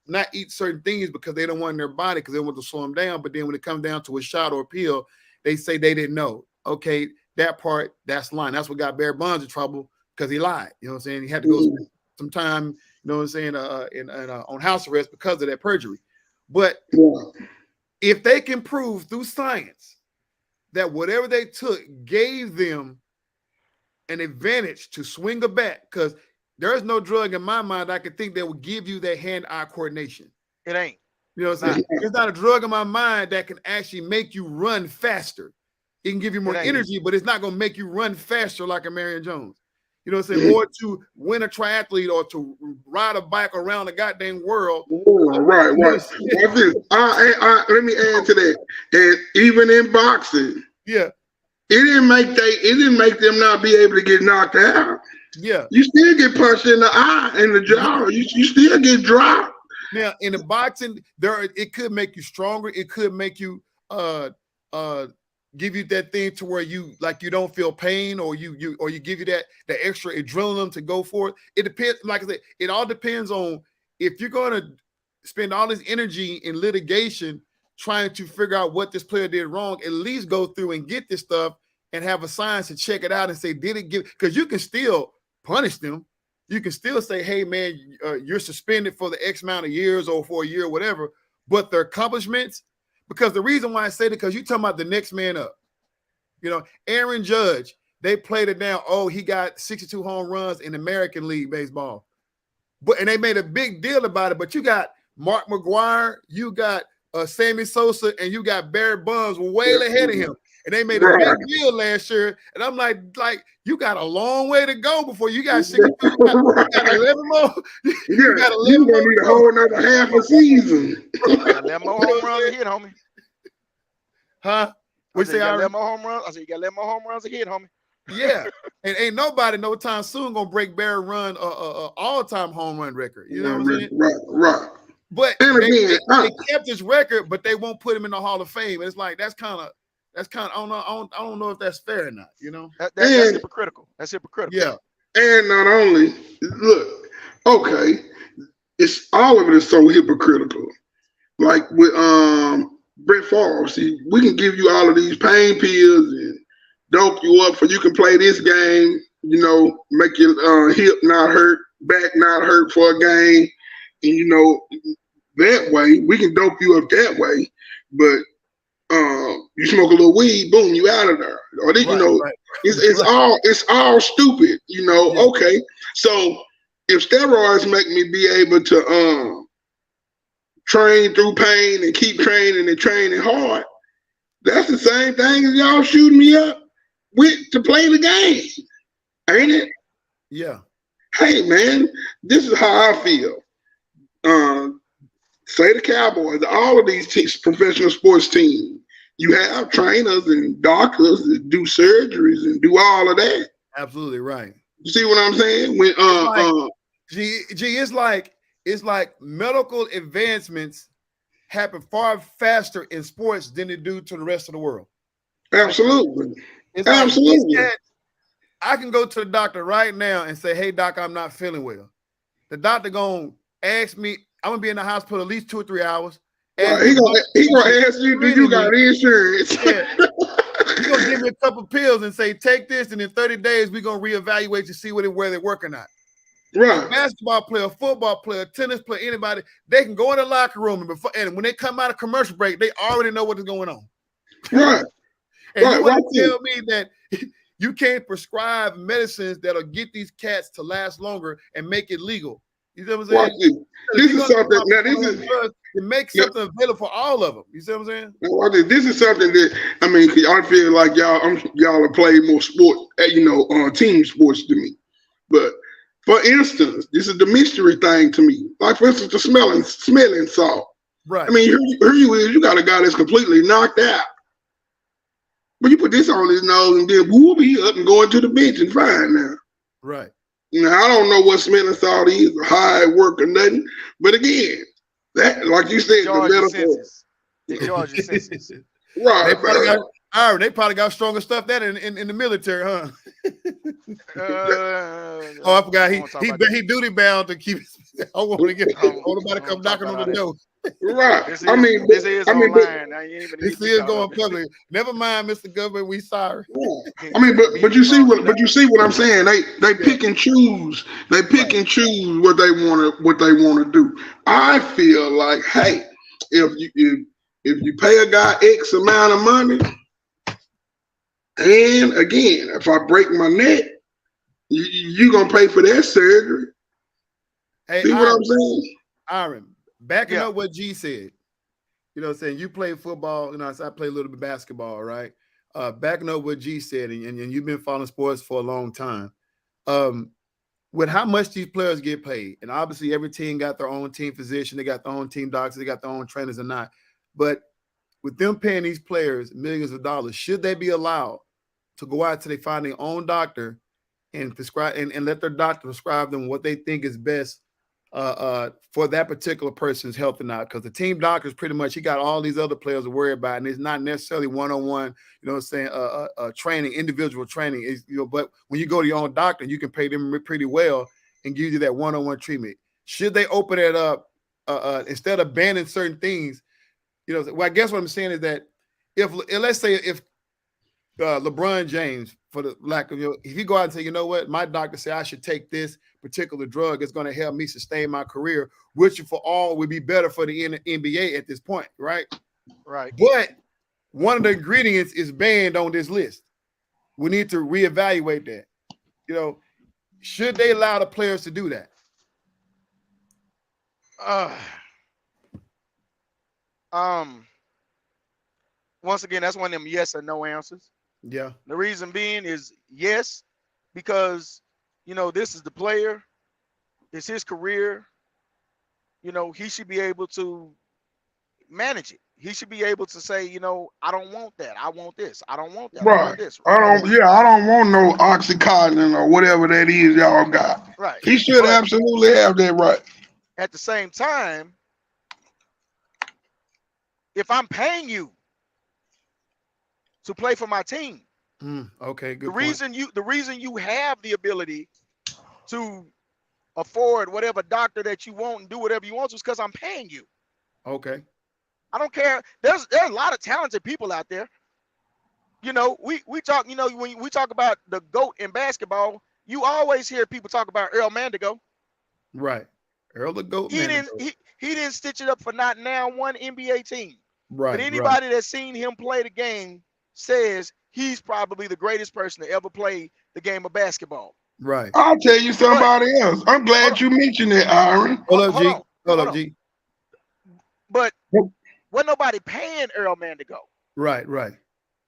not eat certain things because they don't want in their body because they want to slow them down. But then when it comes down to a shot or a pill, they say they didn't know. Okay, that part, that's lying. That's what got Barry Bonds in trouble because he lied. You know what I'm saying? He had to go spend some time, you know what I'm saying, on house arrest because of that perjury. But if they can prove through science that whatever they took gave them an advantage to swing a bat, because there's no drug in my mind I could think that would give you that hand-eye coordination. It ain't. You know what I'm saying? There's not a drug in my mind that can actually make you run faster. It can give you more energy, but it's not going to make you run faster like a Marion Jones. You know what I'm saying? Or to win a triathlete or to ride a bike around the goddamn world. Right. Let me add to that. And even in boxing, it didn't make them not be able to get knocked out. Yeah. You still get punched in the eye and the jaw. You still get dropped. Now in the boxing, it could make you stronger. It could make you give you that thing to where you don't feel pain or you give you that extra adrenaline to go for it. It depends, like I said, it all depends on if you're going to spend all this energy in litigation trying to figure out what this player did wrong, at least go through and get this stuff and have a science to check it out and say, did it give, because you can still punish them. You can still say, hey man, you're suspended for the X amount of years or for a year or whatever, but their accomplishments, because the reason why I say that, because you're talking about the next man up. You know, Aaron Judge, they played it down. Oh, he got 62 home runs in American League baseball. And they made a big deal about it. But you got Mark McGwire, you got Sammy Sosa, and you got Barry Bonds way ahead of him. And they made a big deal last year. And I'm like, you got a long way to go before you got 62. You got 11 more. You got 11 more. Need a whole another half a season. You got 11 more home runs to hit, homie. Huh? You got 11 more home runs. I said you got 11 more home runs to hit, homie. Yeah. And ain't nobody no time soon gonna break Barry run all-time home run record. You know what I'm saying? Right. But they kept his record, but they won't put him in the Hall of Fame. It's like that's kind of I don't know if that's fair or not, you know. That's hypocritical. That's hypocritical. Yeah. And not only look, okay, it's all of it is so hypocritical. Like with Brett Favre, see, we can give you all of these pain pills and dope you up for you can play this game, you know, make your hip not hurt, back not hurt for a game, and you know that way we can dope you up that way, but you smoke a little weed, boom, you out of there. Or then, It's all stupid, you know. Yeah. Okay, so if steroids make me be able to train through pain and keep training and training hard, that's the same thing as y'all shooting me up with to play the game, ain't it? Yeah. Hey man, this is how I feel. Say the Cowboys, all of these professional sports teams, you have trainers and doctors that do surgeries and do all of that. Absolutely right. You see what I'm saying? When It's like, it's like medical advancements happen far faster in sports than they do to the rest of the world. Absolutely. It's like this cat, I can go to the doctor right now and say, "Hey, doc, I'm not feeling well." The doctor gonna ask me. I'm gonna be in the hospital at least 2 or 3 hours. Right. He gonna ask you, "Do you got insurance?" Yeah. He's gonna give me a couple pills and say, "Take this, and in 30 days, we're gonna reevaluate to see where they work or not." Right. A basketball player, football player, tennis player, anybody, they can go in the locker room and when they come out of commercial break, they already know what is going on. Right. And you want to tell me that you can't prescribe medicines that'll get these cats to last longer and make it legal. You see what I'm saying? This is something. Now this is to make something available for all of them. You see what I'm saying? This is something that I mean. I feel like y'all have played more sport, team sports to me. But for instance, this is the mystery thing to me. Like for instance, the smelling salt. Right. I mean, here you got a guy that's completely knocked out. But you put this on his nose and then whoop, he up and going to the bench and fine now. Right. Now I don't know what smelling salt is or how it work or nothing. But again, that like you said, the Georgia senses. Right. They probably got stronger stuff that in the military, huh? I forgot he duty bound to keep. I want to get nobody come knocking on the door. Right. This is online. This is going public. Never mind, Mr. Government. We sorry. I mean, but you see what I'm saying. They pick and choose. They pick and choose what they want to do. I feel like, hey, if you pay a guy X amount of money, and again, if I break my neck, you gonna pay for that surgery. Hey, see what I'm saying? Aaron, backing up what G said. You know what I'm saying? You play football, so I play a little bit of basketball, right? Backing up what G said, and you've been following sports for a long time. With how much these players get paid, and obviously every team got their own team physician, they got their own team doctors, they got their own trainers or not. But with them paying these players millions of dollars, should they be allowed to go out till they find their own doctor and prescribe and let their doctor prescribe them what they think is best for that particular person's health or not? Because the team doctors pretty much, he got all these other players to worry about, and it's not necessarily one-on-one, you know what I'm saying, training, individual training. Is, but when you go to your own doctor, you can pay them pretty well and give you that one-on-one treatment. Should they open it up instead of banning certain things? Well, I guess what I'm saying is that if let's say if LeBron James, for the lack of if you go out and say, you know what, my doctor said I should take this particular drug, it's going to help me sustain my career, which for all would be better for the NBA at this point, right? Right. But one of the ingredients is banned on this list. We need to reevaluate that. Should they allow the players to do that? Once again, that's one of them yes or no answers. Yeah. The reason being is yes, because this is the player, it's his career. He should be able to manage it. He should be able to say, I don't want that. I want this. I don't want that. Right. I want this. Right? I don't want no Oxycontin or whatever that is y'all got. Right. He should absolutely have that right. At the same time, if I'm paying you to play for my team, okay, good. The reason you have the ability to afford whatever doctor that you want and do whatever you want to is because I'm paying you. Okay. I don't care. There's a lot of talented people out there. We talk. When we talk about the GOAT in basketball, you always hear people talk about Earl Mandigo. Right. Earl the GOAT. He didn't stitch it up for not now one NBA team. Right. But anybody that's seen him play the game says he's probably the greatest person to ever play the game of basketball. Right. I'll tell you But somebody else. I'm hold glad on, you mentioned it, Aaron. Hold up, hold G. on, Hold hold up, on. G. But wasn't nobody paying Earl Man to go. Right, right,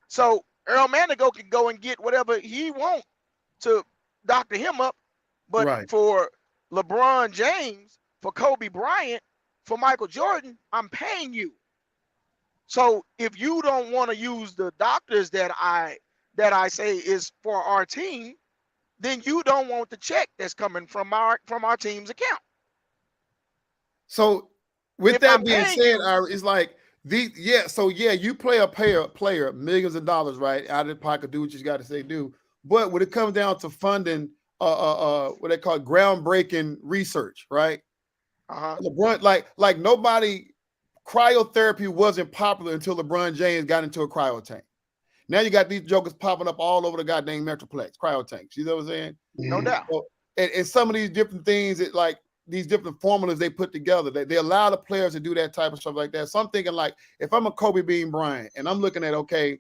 So Earl Manigo can go and get whatever he wants to doctor him up. But right. for LeBron James, for Kobe Bryant, for Michael Jordan, I'm paying you. So if you don't want to use the doctors that I say is for our team, then you don't want the check that's coming from our team's account. So with If that I'm being paying said, you, it's like you play a player millions of dollars, right? Out of the pocket, do what you got to say, do. But when it comes down to funding what they call groundbreaking research, right? uh-huh. LeBron, like nobody cryotherapy wasn't popular until LeBron James got into a cryo tank. Now you got these jokers popping up all over the goddamn Metroplex, cryo tanks. You know what I'm saying? No doubt. So, and some of these different things that like these different formulas they put together, they allow the players to do that type of stuff like that. So I'm thinking like if I'm a Kobe Bean Bryant and I'm looking at, okay,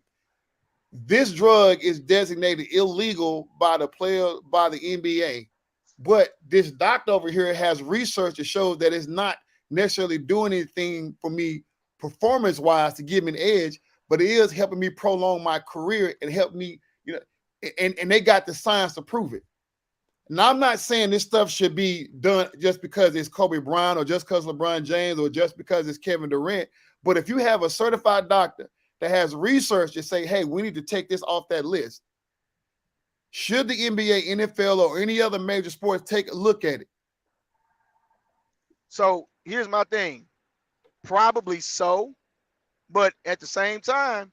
this drug is designated illegal by the NBA, but this doctor over here has research that shows that it's not necessarily doing anything for me performance-wise to give me an edge, but it is helping me prolong my career and help me, and they got the science to prove it. Now, I'm not saying this stuff should be done just because it's Kobe Bryant or just because LeBron James or just because it's Kevin Durant. But if you have a certified doctor that has research to say, hey, we need to take this off that list, should the NBA, NFL, or any other major sports take a look at it? So here's my thing. Probably so, but at the same time,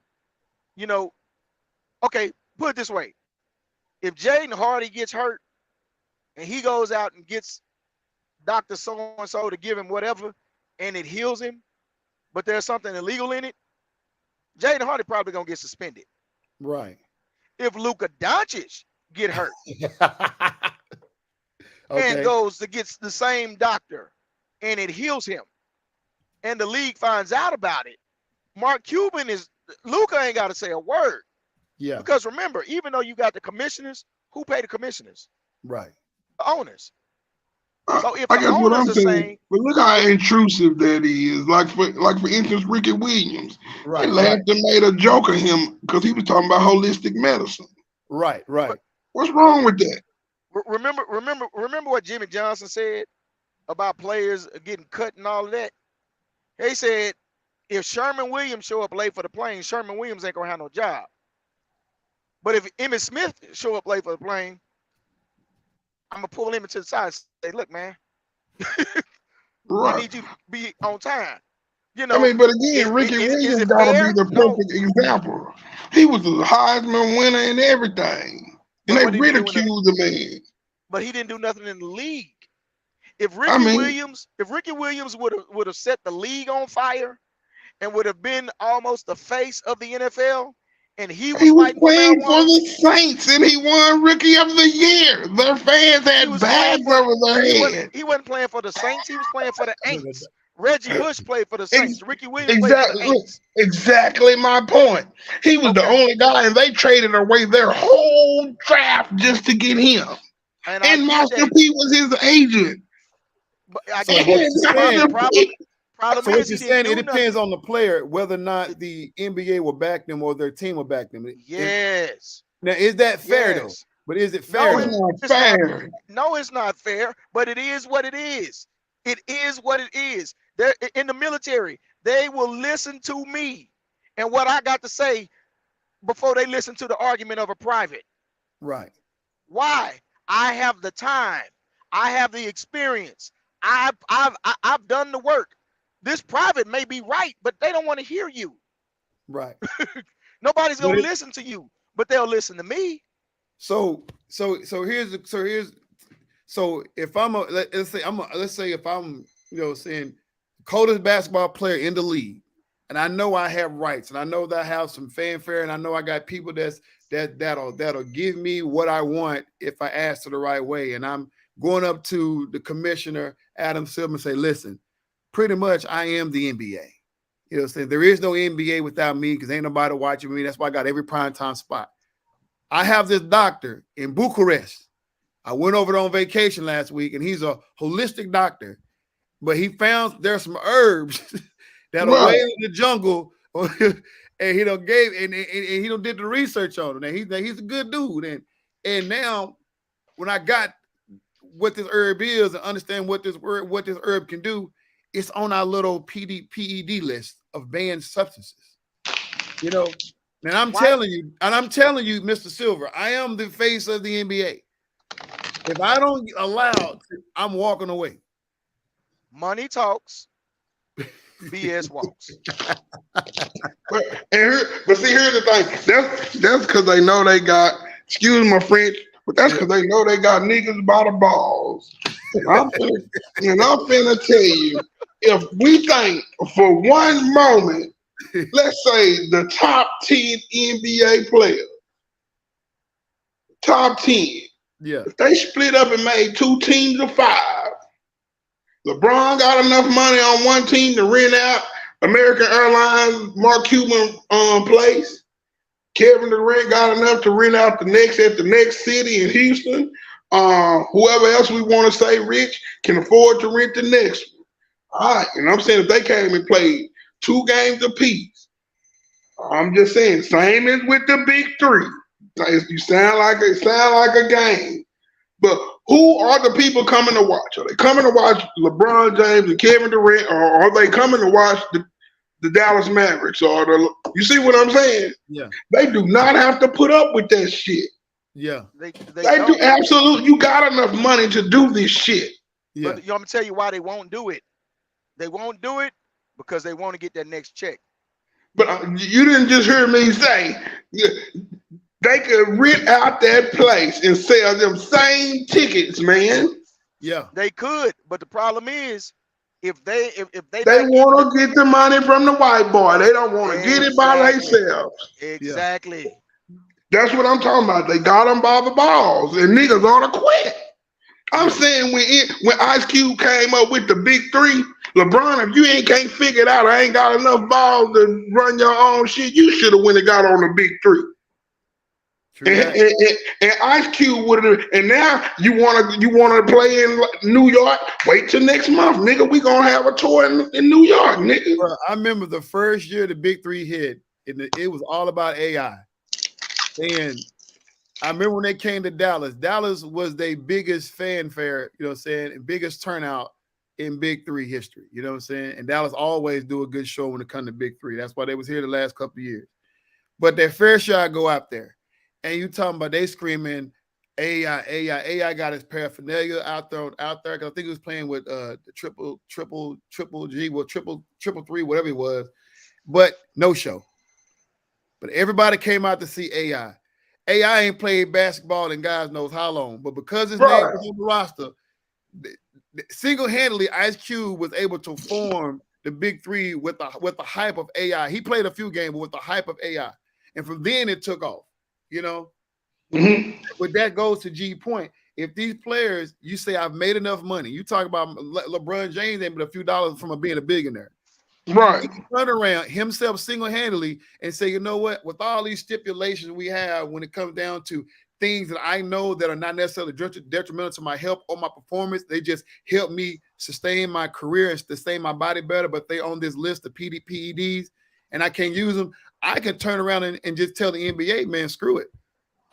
okay, put it this way. If Jaden Hardy gets hurt and he goes out and gets Dr. So-and-so to give him whatever and it heals him, but there's something illegal in it, Jaden Hardy probably gonna get suspended. Right. If Luka Doncic get hurt and Okay. goes to get the same doctor and it heals him, and the league finds out about it, Luka ain't got to say a word. Yeah. Because remember, even though you got the commissioners, who pay the commissioners? Right. The owners. So if I the guess what owners I'm are saying, saying, but look how intrusive that is. Like for instance, Ricky Williams, they Right. laughed and made a joke of him because he was talking about holistic medicine. Right. Right. What's wrong with that? remember what Jimmy Johnson said about players getting cut and all of that? He said, if Sherman Williams show up late for the plane, Sherman Williams ain't gonna have no job. But if Emmitt Smith show up late for the plane, I'm gonna pull him to the side and say, look, man, I Right. need you to be on time. I mean, but again, Ricky Is Williams it got to be fair? the No. perfect example. He was the Heisman winner and everything, and But they what did he do ridiculed the man. but he didn't do nothing in the league. If I Ricky mean, Williams would have set the league on fire and would have been almost the face of the NFL, and he was he was fighting for playing for marijuana, the Saints, and he won Rookie of the Year. Their fans he had was playing bags for over their head. he wasn't playing for the Saints, he was playing for the Aints. Reggie Bush played for the Ex- Saints. Ricky Williams played for the exactly, Aints. exactly my point. He was the Okay. only guy, and they traded away their whole draft just to get him. And I And get Master that. P was his agent. But I So get what that. And you're Master saying, Problem so what is you're he didn't saying, it do depends nothing. on the player whether or not the NBA will back them or their team will back them. Yes. Now, is that fair though? Yes. But is it fair No, That's though? not it's not. fair. No, it's not fair, but it is what it is. It is what it is. They're in the military. They will listen to me and what I got to say before they listen to the argument of a private. Right. Why? I have the time. I have the experience. I've done the work. This private may be right, but they don't want to hear you. Right. Nobody's But gonna listen to you, but they'll listen to me. so if I'm let's say if I'm saying coldest basketball player in the league, and I know I have rights, and I know that I have some fanfare, and I know I got people that'll give me what I want if I ask it the right way, and I'm going up to the commissioner Adam Silver and say, listen, pretty much I am the NBA. You know what I'm saying? There is no NBA without me because ain't nobody watching me. That's why I got every primetime spot. I have this doctor in Bucharest. I went over there on vacation last week, and he's a holistic doctor. But he found there's some herbs that are way in the jungle, and he done gave and he done did the research on it. And he's a good dude. And now when I got what this herb is and understand what this herb can do, it's on our little PED list of banned substances. You know, and I'm telling you, Mr. Silver, I am the face of the NBA. If I don't allow, I'm walking away. Money talks, BS walks. but see, here's the thing. That's because they know they got, excuse my French, but that's because they know they got niggas by the balls. I'm finna tell you, if we think for one moment, let's say the top 10 NBA players, top 10, if they split up and made 2 teams of 5, LeBron got enough money on one team to rent out American Airlines Mark Cuban place. Kevin Durant got enough to rent out the next city in Houston. Whoever else we want to say rich can afford to rent the next one. All right, and I'm saying if they came and played 2 games apiece, I'm just saying, same as with the big 3. You sound like a game. But who are the people coming to watch? Are they coming to watch LeBron James and Kevin Durant, or are they coming to watch the Dallas Mavericks? You see what I'm saying? Yeah. They do not have to put up with that shit. Yeah. They do absolutely. You got enough money to do this shit. Yeah. But I'm gonna tell you why they won't do it. They won't do it because they want to get that next check. But you didn't just hear me say they could rent out that place and sell them same tickets, man. Yeah, they could. But the problem is, if they want to get the money from the white boy, they don't want to get it by themselves. Exactly. That's what I'm talking about. They got them by the balls, and niggas ought to quit. I'm saying when Ice Cube came up with the big 3, LeBron, if you can't figure it out, I ain't got enough balls to run your own shit, you should have went and got on the big 3. And Ice Cube would have, and now you want to play in New York? Wait till next month, nigga. We gonna have a tour in New York, nigga. Bro, I remember the first year the big 3 hit, and it was all about AI. And I remember when they came to Dallas. Dallas was their biggest fanfare, you know what I'm saying, and biggest turnout in Big 3 history. You know what I'm saying? And Dallas always do a good show when it comes to Big 3. That's why they was here the last couple of years. But their fair share go out there. And you talking about they screaming AI got his paraphernalia out there. Cause I think he was playing with the triple G, well, triple 3, whatever it was, but no show. But everybody came out to see AI. AI ain't played basketball in guys knows how long, but because his name was on the roster, single-handedly Ice Cube was able to form the big 3 with the hype of AI. He played a few games, but with the hype of AI, and from then it took off. You know, but that goes to G point. If these players, you say I've made enough money, you talk about LeBron James able a few dollars from being a billionaire, right? He can turn around himself single-handedly and say, you know what? With all these stipulations we have, when it comes down to things that I know that are not necessarily detrimental to my health or my performance, they just help me sustain my career and sustain my body better. But they on this list of PEDs, and I can't use them. I can turn around and just tell the NBA, man, screw it.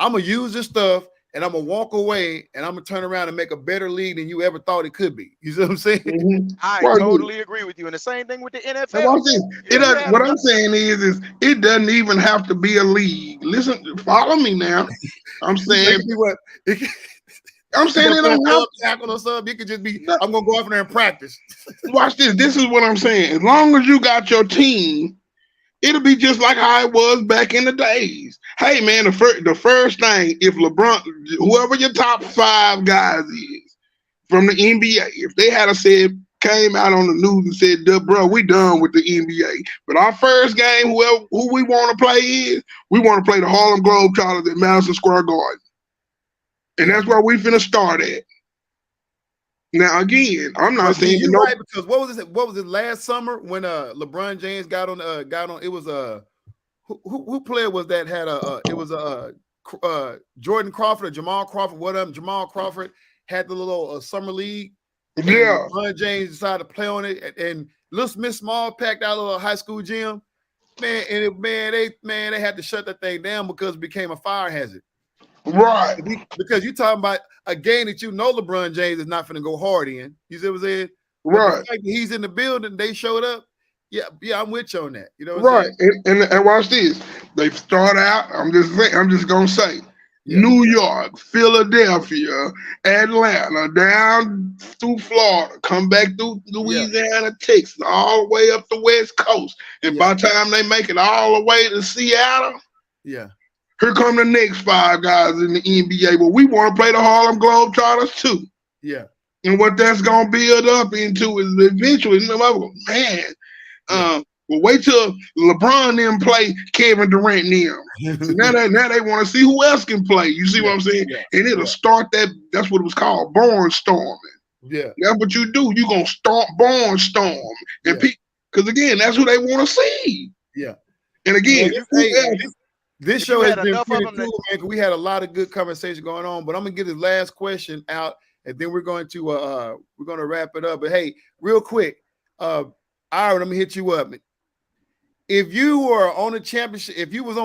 I'm going to use this stuff, and I'm going to walk away, and I'm going to turn around and make a better league than you ever thought it could be. You see what I'm saying? I totally agree with you. And the same thing with the NFL. What I'm saying is it doesn't even have to be a league. Listen, follow me now. I'm saying what I'm saying it don't have tackle or something. It could just be, I'm going to go out there and practice. Watch this. This is what I'm saying. As long as you got your team, it'll be just like how it was back in the days. Hey, man, the first thing, if LeBron, whoever your top 5 guys is from the NBA, if they had came out on the news and said, bro, we done with the NBA. But our first game, who we want to play is, we want to play the Harlem Globetrotters at Madison Square Garden. And that's where we finna start at. Now again, I'm not But saying you're no. right, because what was it last summer when LeBron James got on it was who player was that had it was Jordan Crawford or Jamal Crawford, whatever. Jamal Crawford had the little summer league, and Yeah, LeBron James decided to play on it, and little Miss Small packed out a little high school gym, man, and they had to shut that thing down because it became a fire hazard. right, Because you're talking about a game that LeBron James is not going to go hard in. You see what I'm saying? But the right. fact that he's in the building, they showed up. Yeah, I'm with you on that. You know what I'm Right, saying? and watch this. They start out. I'm just gonna say, Yeah, New York, Philadelphia, Atlanta, down through Florida, come back through yeah, Louisiana, Texas, all the way up the West Coast. And yeah, by the time they make it all the way to Seattle, yeah, here come the next five guys in the NBA. But we want to play the Harlem Globetrotters too. yeah, And what that's gonna build up into is eventually, man. yeah. Well, wait till LeBron then play Kevin Durant and them. So now they want to see who else can play. You see Yeah, what I'm saying? yeah, And it'll yeah, start that. That's what it was called, barnstorming. yeah, That's what you do. You gonna start barnstorm and yeah, because again, that's who they want to see. yeah. And Man, again, If you who hey, else? this if you show has had been enough of pretty them cool, that man. Because we had a lot of good conversation going on. But I'm gonna get this last question out, and then we're going to wrap it up. But hey, real quick, Ira, let me hit you up. If you were on a championship, if you was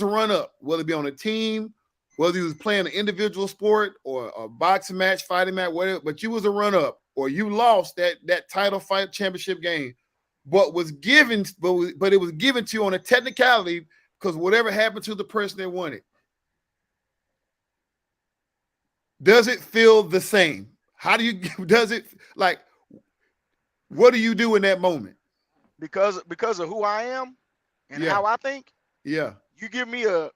a run up, whether it be on a team, whether you was playing an individual sport or a boxing match, fighting match, whatever, but you was a run up or you lost that title fight championship game, but it was given to you on a technicality because whatever happened to the person that won it, does it feel the same? How do you does it like? What do you do in that moment? because of who I am and Yeah, how I think, yeah, you give me a,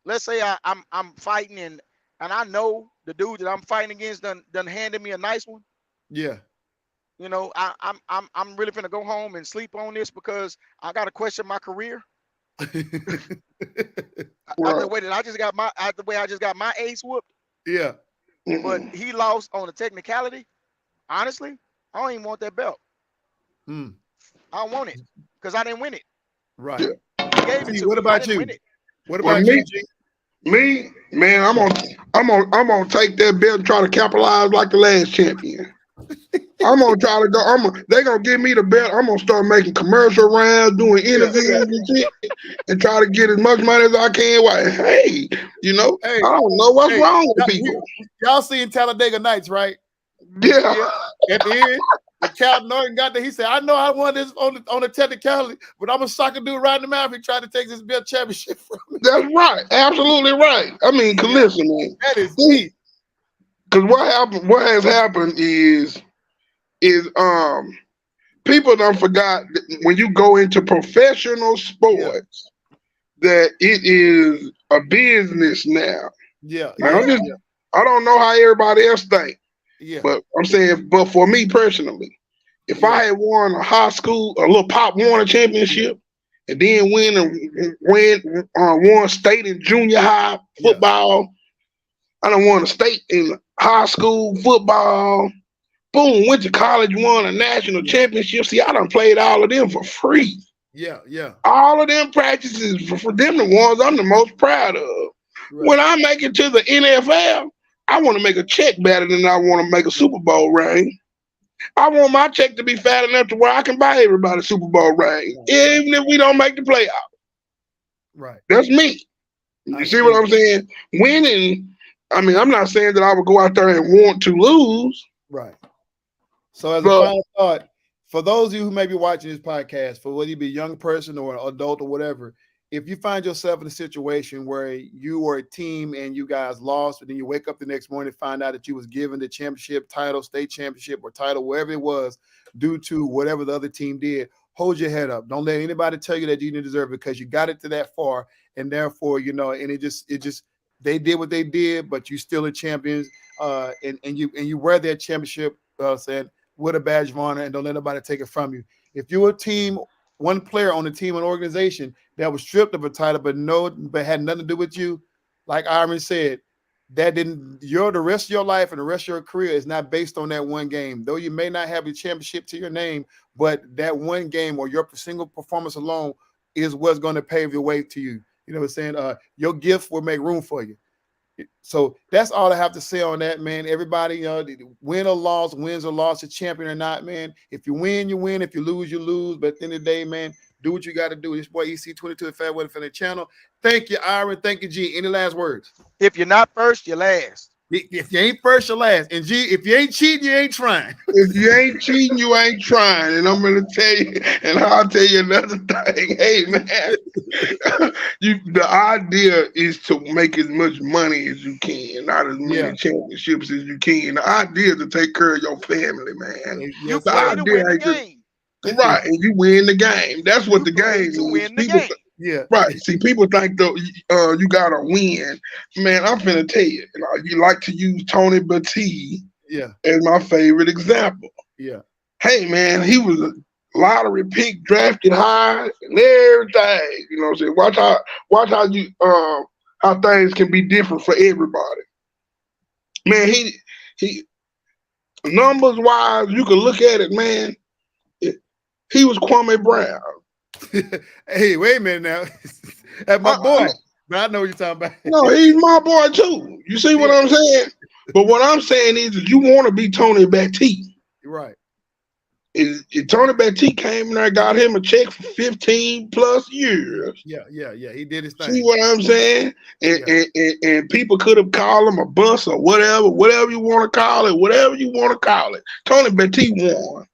let's say I'm fighting and I know the dude that I'm fighting against done handed me a nice one. yeah. You know, I'm really gonna go home and sleep on this because I got to question my career. After the Right. way that I just got my after the way I just got my ace whooped, Yeah. but Mm-mm. he lost on a technicality. Honestly, I don't even want that belt. Mm, I don't want it because I didn't win it. right. Yeah. He gave it See, to what me. I about didn't win you? it. What Well, about you, G? me, man, I'm gonna take that belt and try to capitalize like the last champion. I'm gonna try to go. They gonna give me the belt. I'm gonna start making commercial rounds, doing Yeah, interviews yeah. and shit, and try to get as much money as I can. Why? Hey, Hey, I don't know what's hey, wrong with y'all, people. y'all seen Talladega Nights, right? Yeah, Yeah, At the end, when Cal Norton got there, he said, "I know I won this on the technicality, but I'm a sucker dude right in the mouth. He tried to take this belt championship from me." that's right. Absolutely right. I mean, 'cause Yeah, listen, man. that is deep. Because what happened? What has happened is people don't forgot that when you go into professional Yeah, sports that it is a business now. yeah, Now, yeah, yeah, I don't know how everybody else think, yeah, but I'm saying, but for me personally, if yeah, I had won a high school, a little pop Warner yeah, championship, and then won state and junior high yeah, football, I done won a state in high school football. Boom, went to college, won a national yeah, championship. See, I done played all of them for free. yeah, yeah. All of them practices for them the ones I'm the most proud of. Right. When I make it to the NFL, I want to make a check better than I want to make a Super Bowl ring. I want my check to be fat enough to where I can buy everybody a Super Bowl ring, Right. Right. even if we don't make the playoff. Right. That's me. You I see feel what you. I'm saying? Winning. I mean, I'm not saying that I would go out there and want to lose, Right. So, as a but final thought, for those of you who may be watching this podcast, for whether you be a young person or an adult or whatever, if you find yourself in a situation where you were a team and you guys lost, and then you wake up the next morning and find out that you was given the championship title, state championship, or title, wherever it was, due to whatever the other team did, hold your head up. Don't let anybody tell you that you didn't deserve it because you got it to that far, and therefore, and it just they did what they did, but you still a champions, and you wear that championship, saying with a badge of honor, and don't let nobody take it from you. If you're a team, one player on the team and organization that was stripped of a title, but had nothing to do with you, like Iron said, that didn't the rest of your life and the rest of your career is not based on that one game. Though you may not have a championship to your name, but that one game or your single performance alone is what's going to pave the way to you. You know what I'm saying? Your gift will make room for you. So that's all I have to say on that, man. Everybody, win or loss, wins or loss, a champion or not, man. If you win, you win. If you lose, you lose. But at the end of the day, man, do what you got to do. This boy EC22 at Fat Weather for the channel. Thank you, Ira. Thank you, G. Any last words? If you're not first, you're last. If you ain't first, you're last. And G, if you ain't cheating, you ain't trying. If you ain't cheating, you ain't trying. And I'm gonna tell you, and I'll tell you another thing. Hey man, the idea is to make as much money as you can, not as many championships as you can. The idea is to take care of your family, man. You play to win the game. Right, and you win the game. That's what the game is. Win the game. Yeah. Right. See, people think though you gotta win. Man, I'm finna tell you. You like to use Tony Batiste as my favorite example. Yeah. Hey man, he was a lottery pick, drafted high, and everything. You know what I'm saying? Watch how you how things can be different for everybody. Man, he numbers wise, you can look at it, man. He was Kwame Brown. Hey, wait a minute now. That's my boy. But I know what you're talking about. No, he's my boy too. You see what I'm saying? But what I'm saying is you want to be Tony Batiste. Right. If Tony Batiste came in there, got him a check for 15 plus years. Yeah. He did his thing. See what I'm saying? And people could have called him a bus or whatever you want to call it, Tony Batiste won.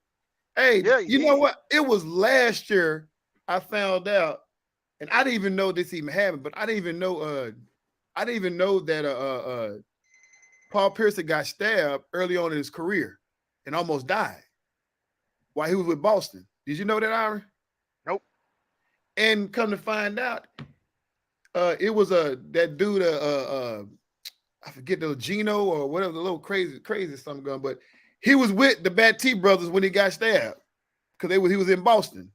Hey, you know what? It was last year I found out, and I didn't even know this even happened, but I didn't even know that Paul Pierce got stabbed early on in his career and almost died while he was with Boston. Did you know that, Ira? Nope. And come to find out, it was that dude, I forget the Gino or whatever, the little crazy something going, but he was with the Batiste brothers when he got stabbed because he was in Boston.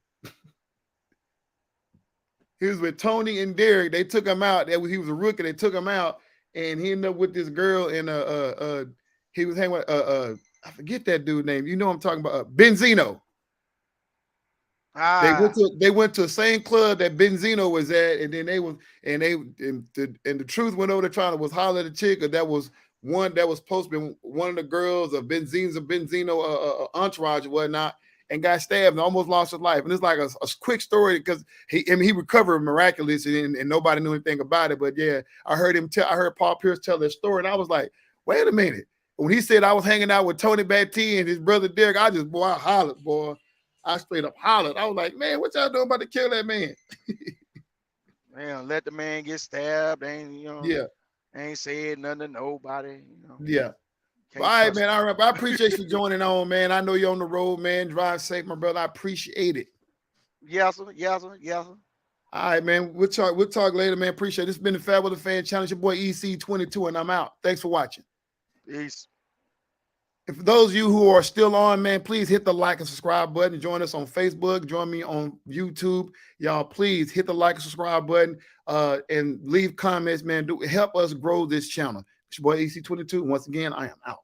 He was with Tony and Derek. They took him out. He was a rookie. They took him out, and he ended up with this girl. And he was hanging with I forget that dude's name. You know what I'm talking about? Benzino. They went to the same club that Benzino was at, and then the truth went over to trying to holler at the chick, or that was one that was supposed to be one of the girls of Benzino entourage or whatnot, and got stabbed and almost lost his life. And it's like a quick story because he recovered miraculously and nobody knew anything about it. But yeah, I heard Paul Pierce tell that story, and I was like, wait a minute. When he said I was hanging out with Tony Batiste and his brother Derek, I hollered, boy. I straight up hollered. I was like, man, what y'all doing about to kill that man? Man, let the man get stabbed. Ain't said nothing to nobody. Yeah. All right, man. All right. I appreciate you joining on, man. I know you're on the road, man. Drive safe, my brother. I appreciate it. Yes, sir. All right, man. We'll talk later, man. Appreciate it. This has been the Fat Weather Fan Challenge. Your boy EC22, and I'm out. Thanks for watching. Peace. And for those of you who are still on, man, please hit the like and subscribe button. Join us on Facebook. Join me on YouTube. Y'all, please hit the like and subscribe button and leave comments, man. Help us grow this channel. It's your boy EC22. Once again, I am out.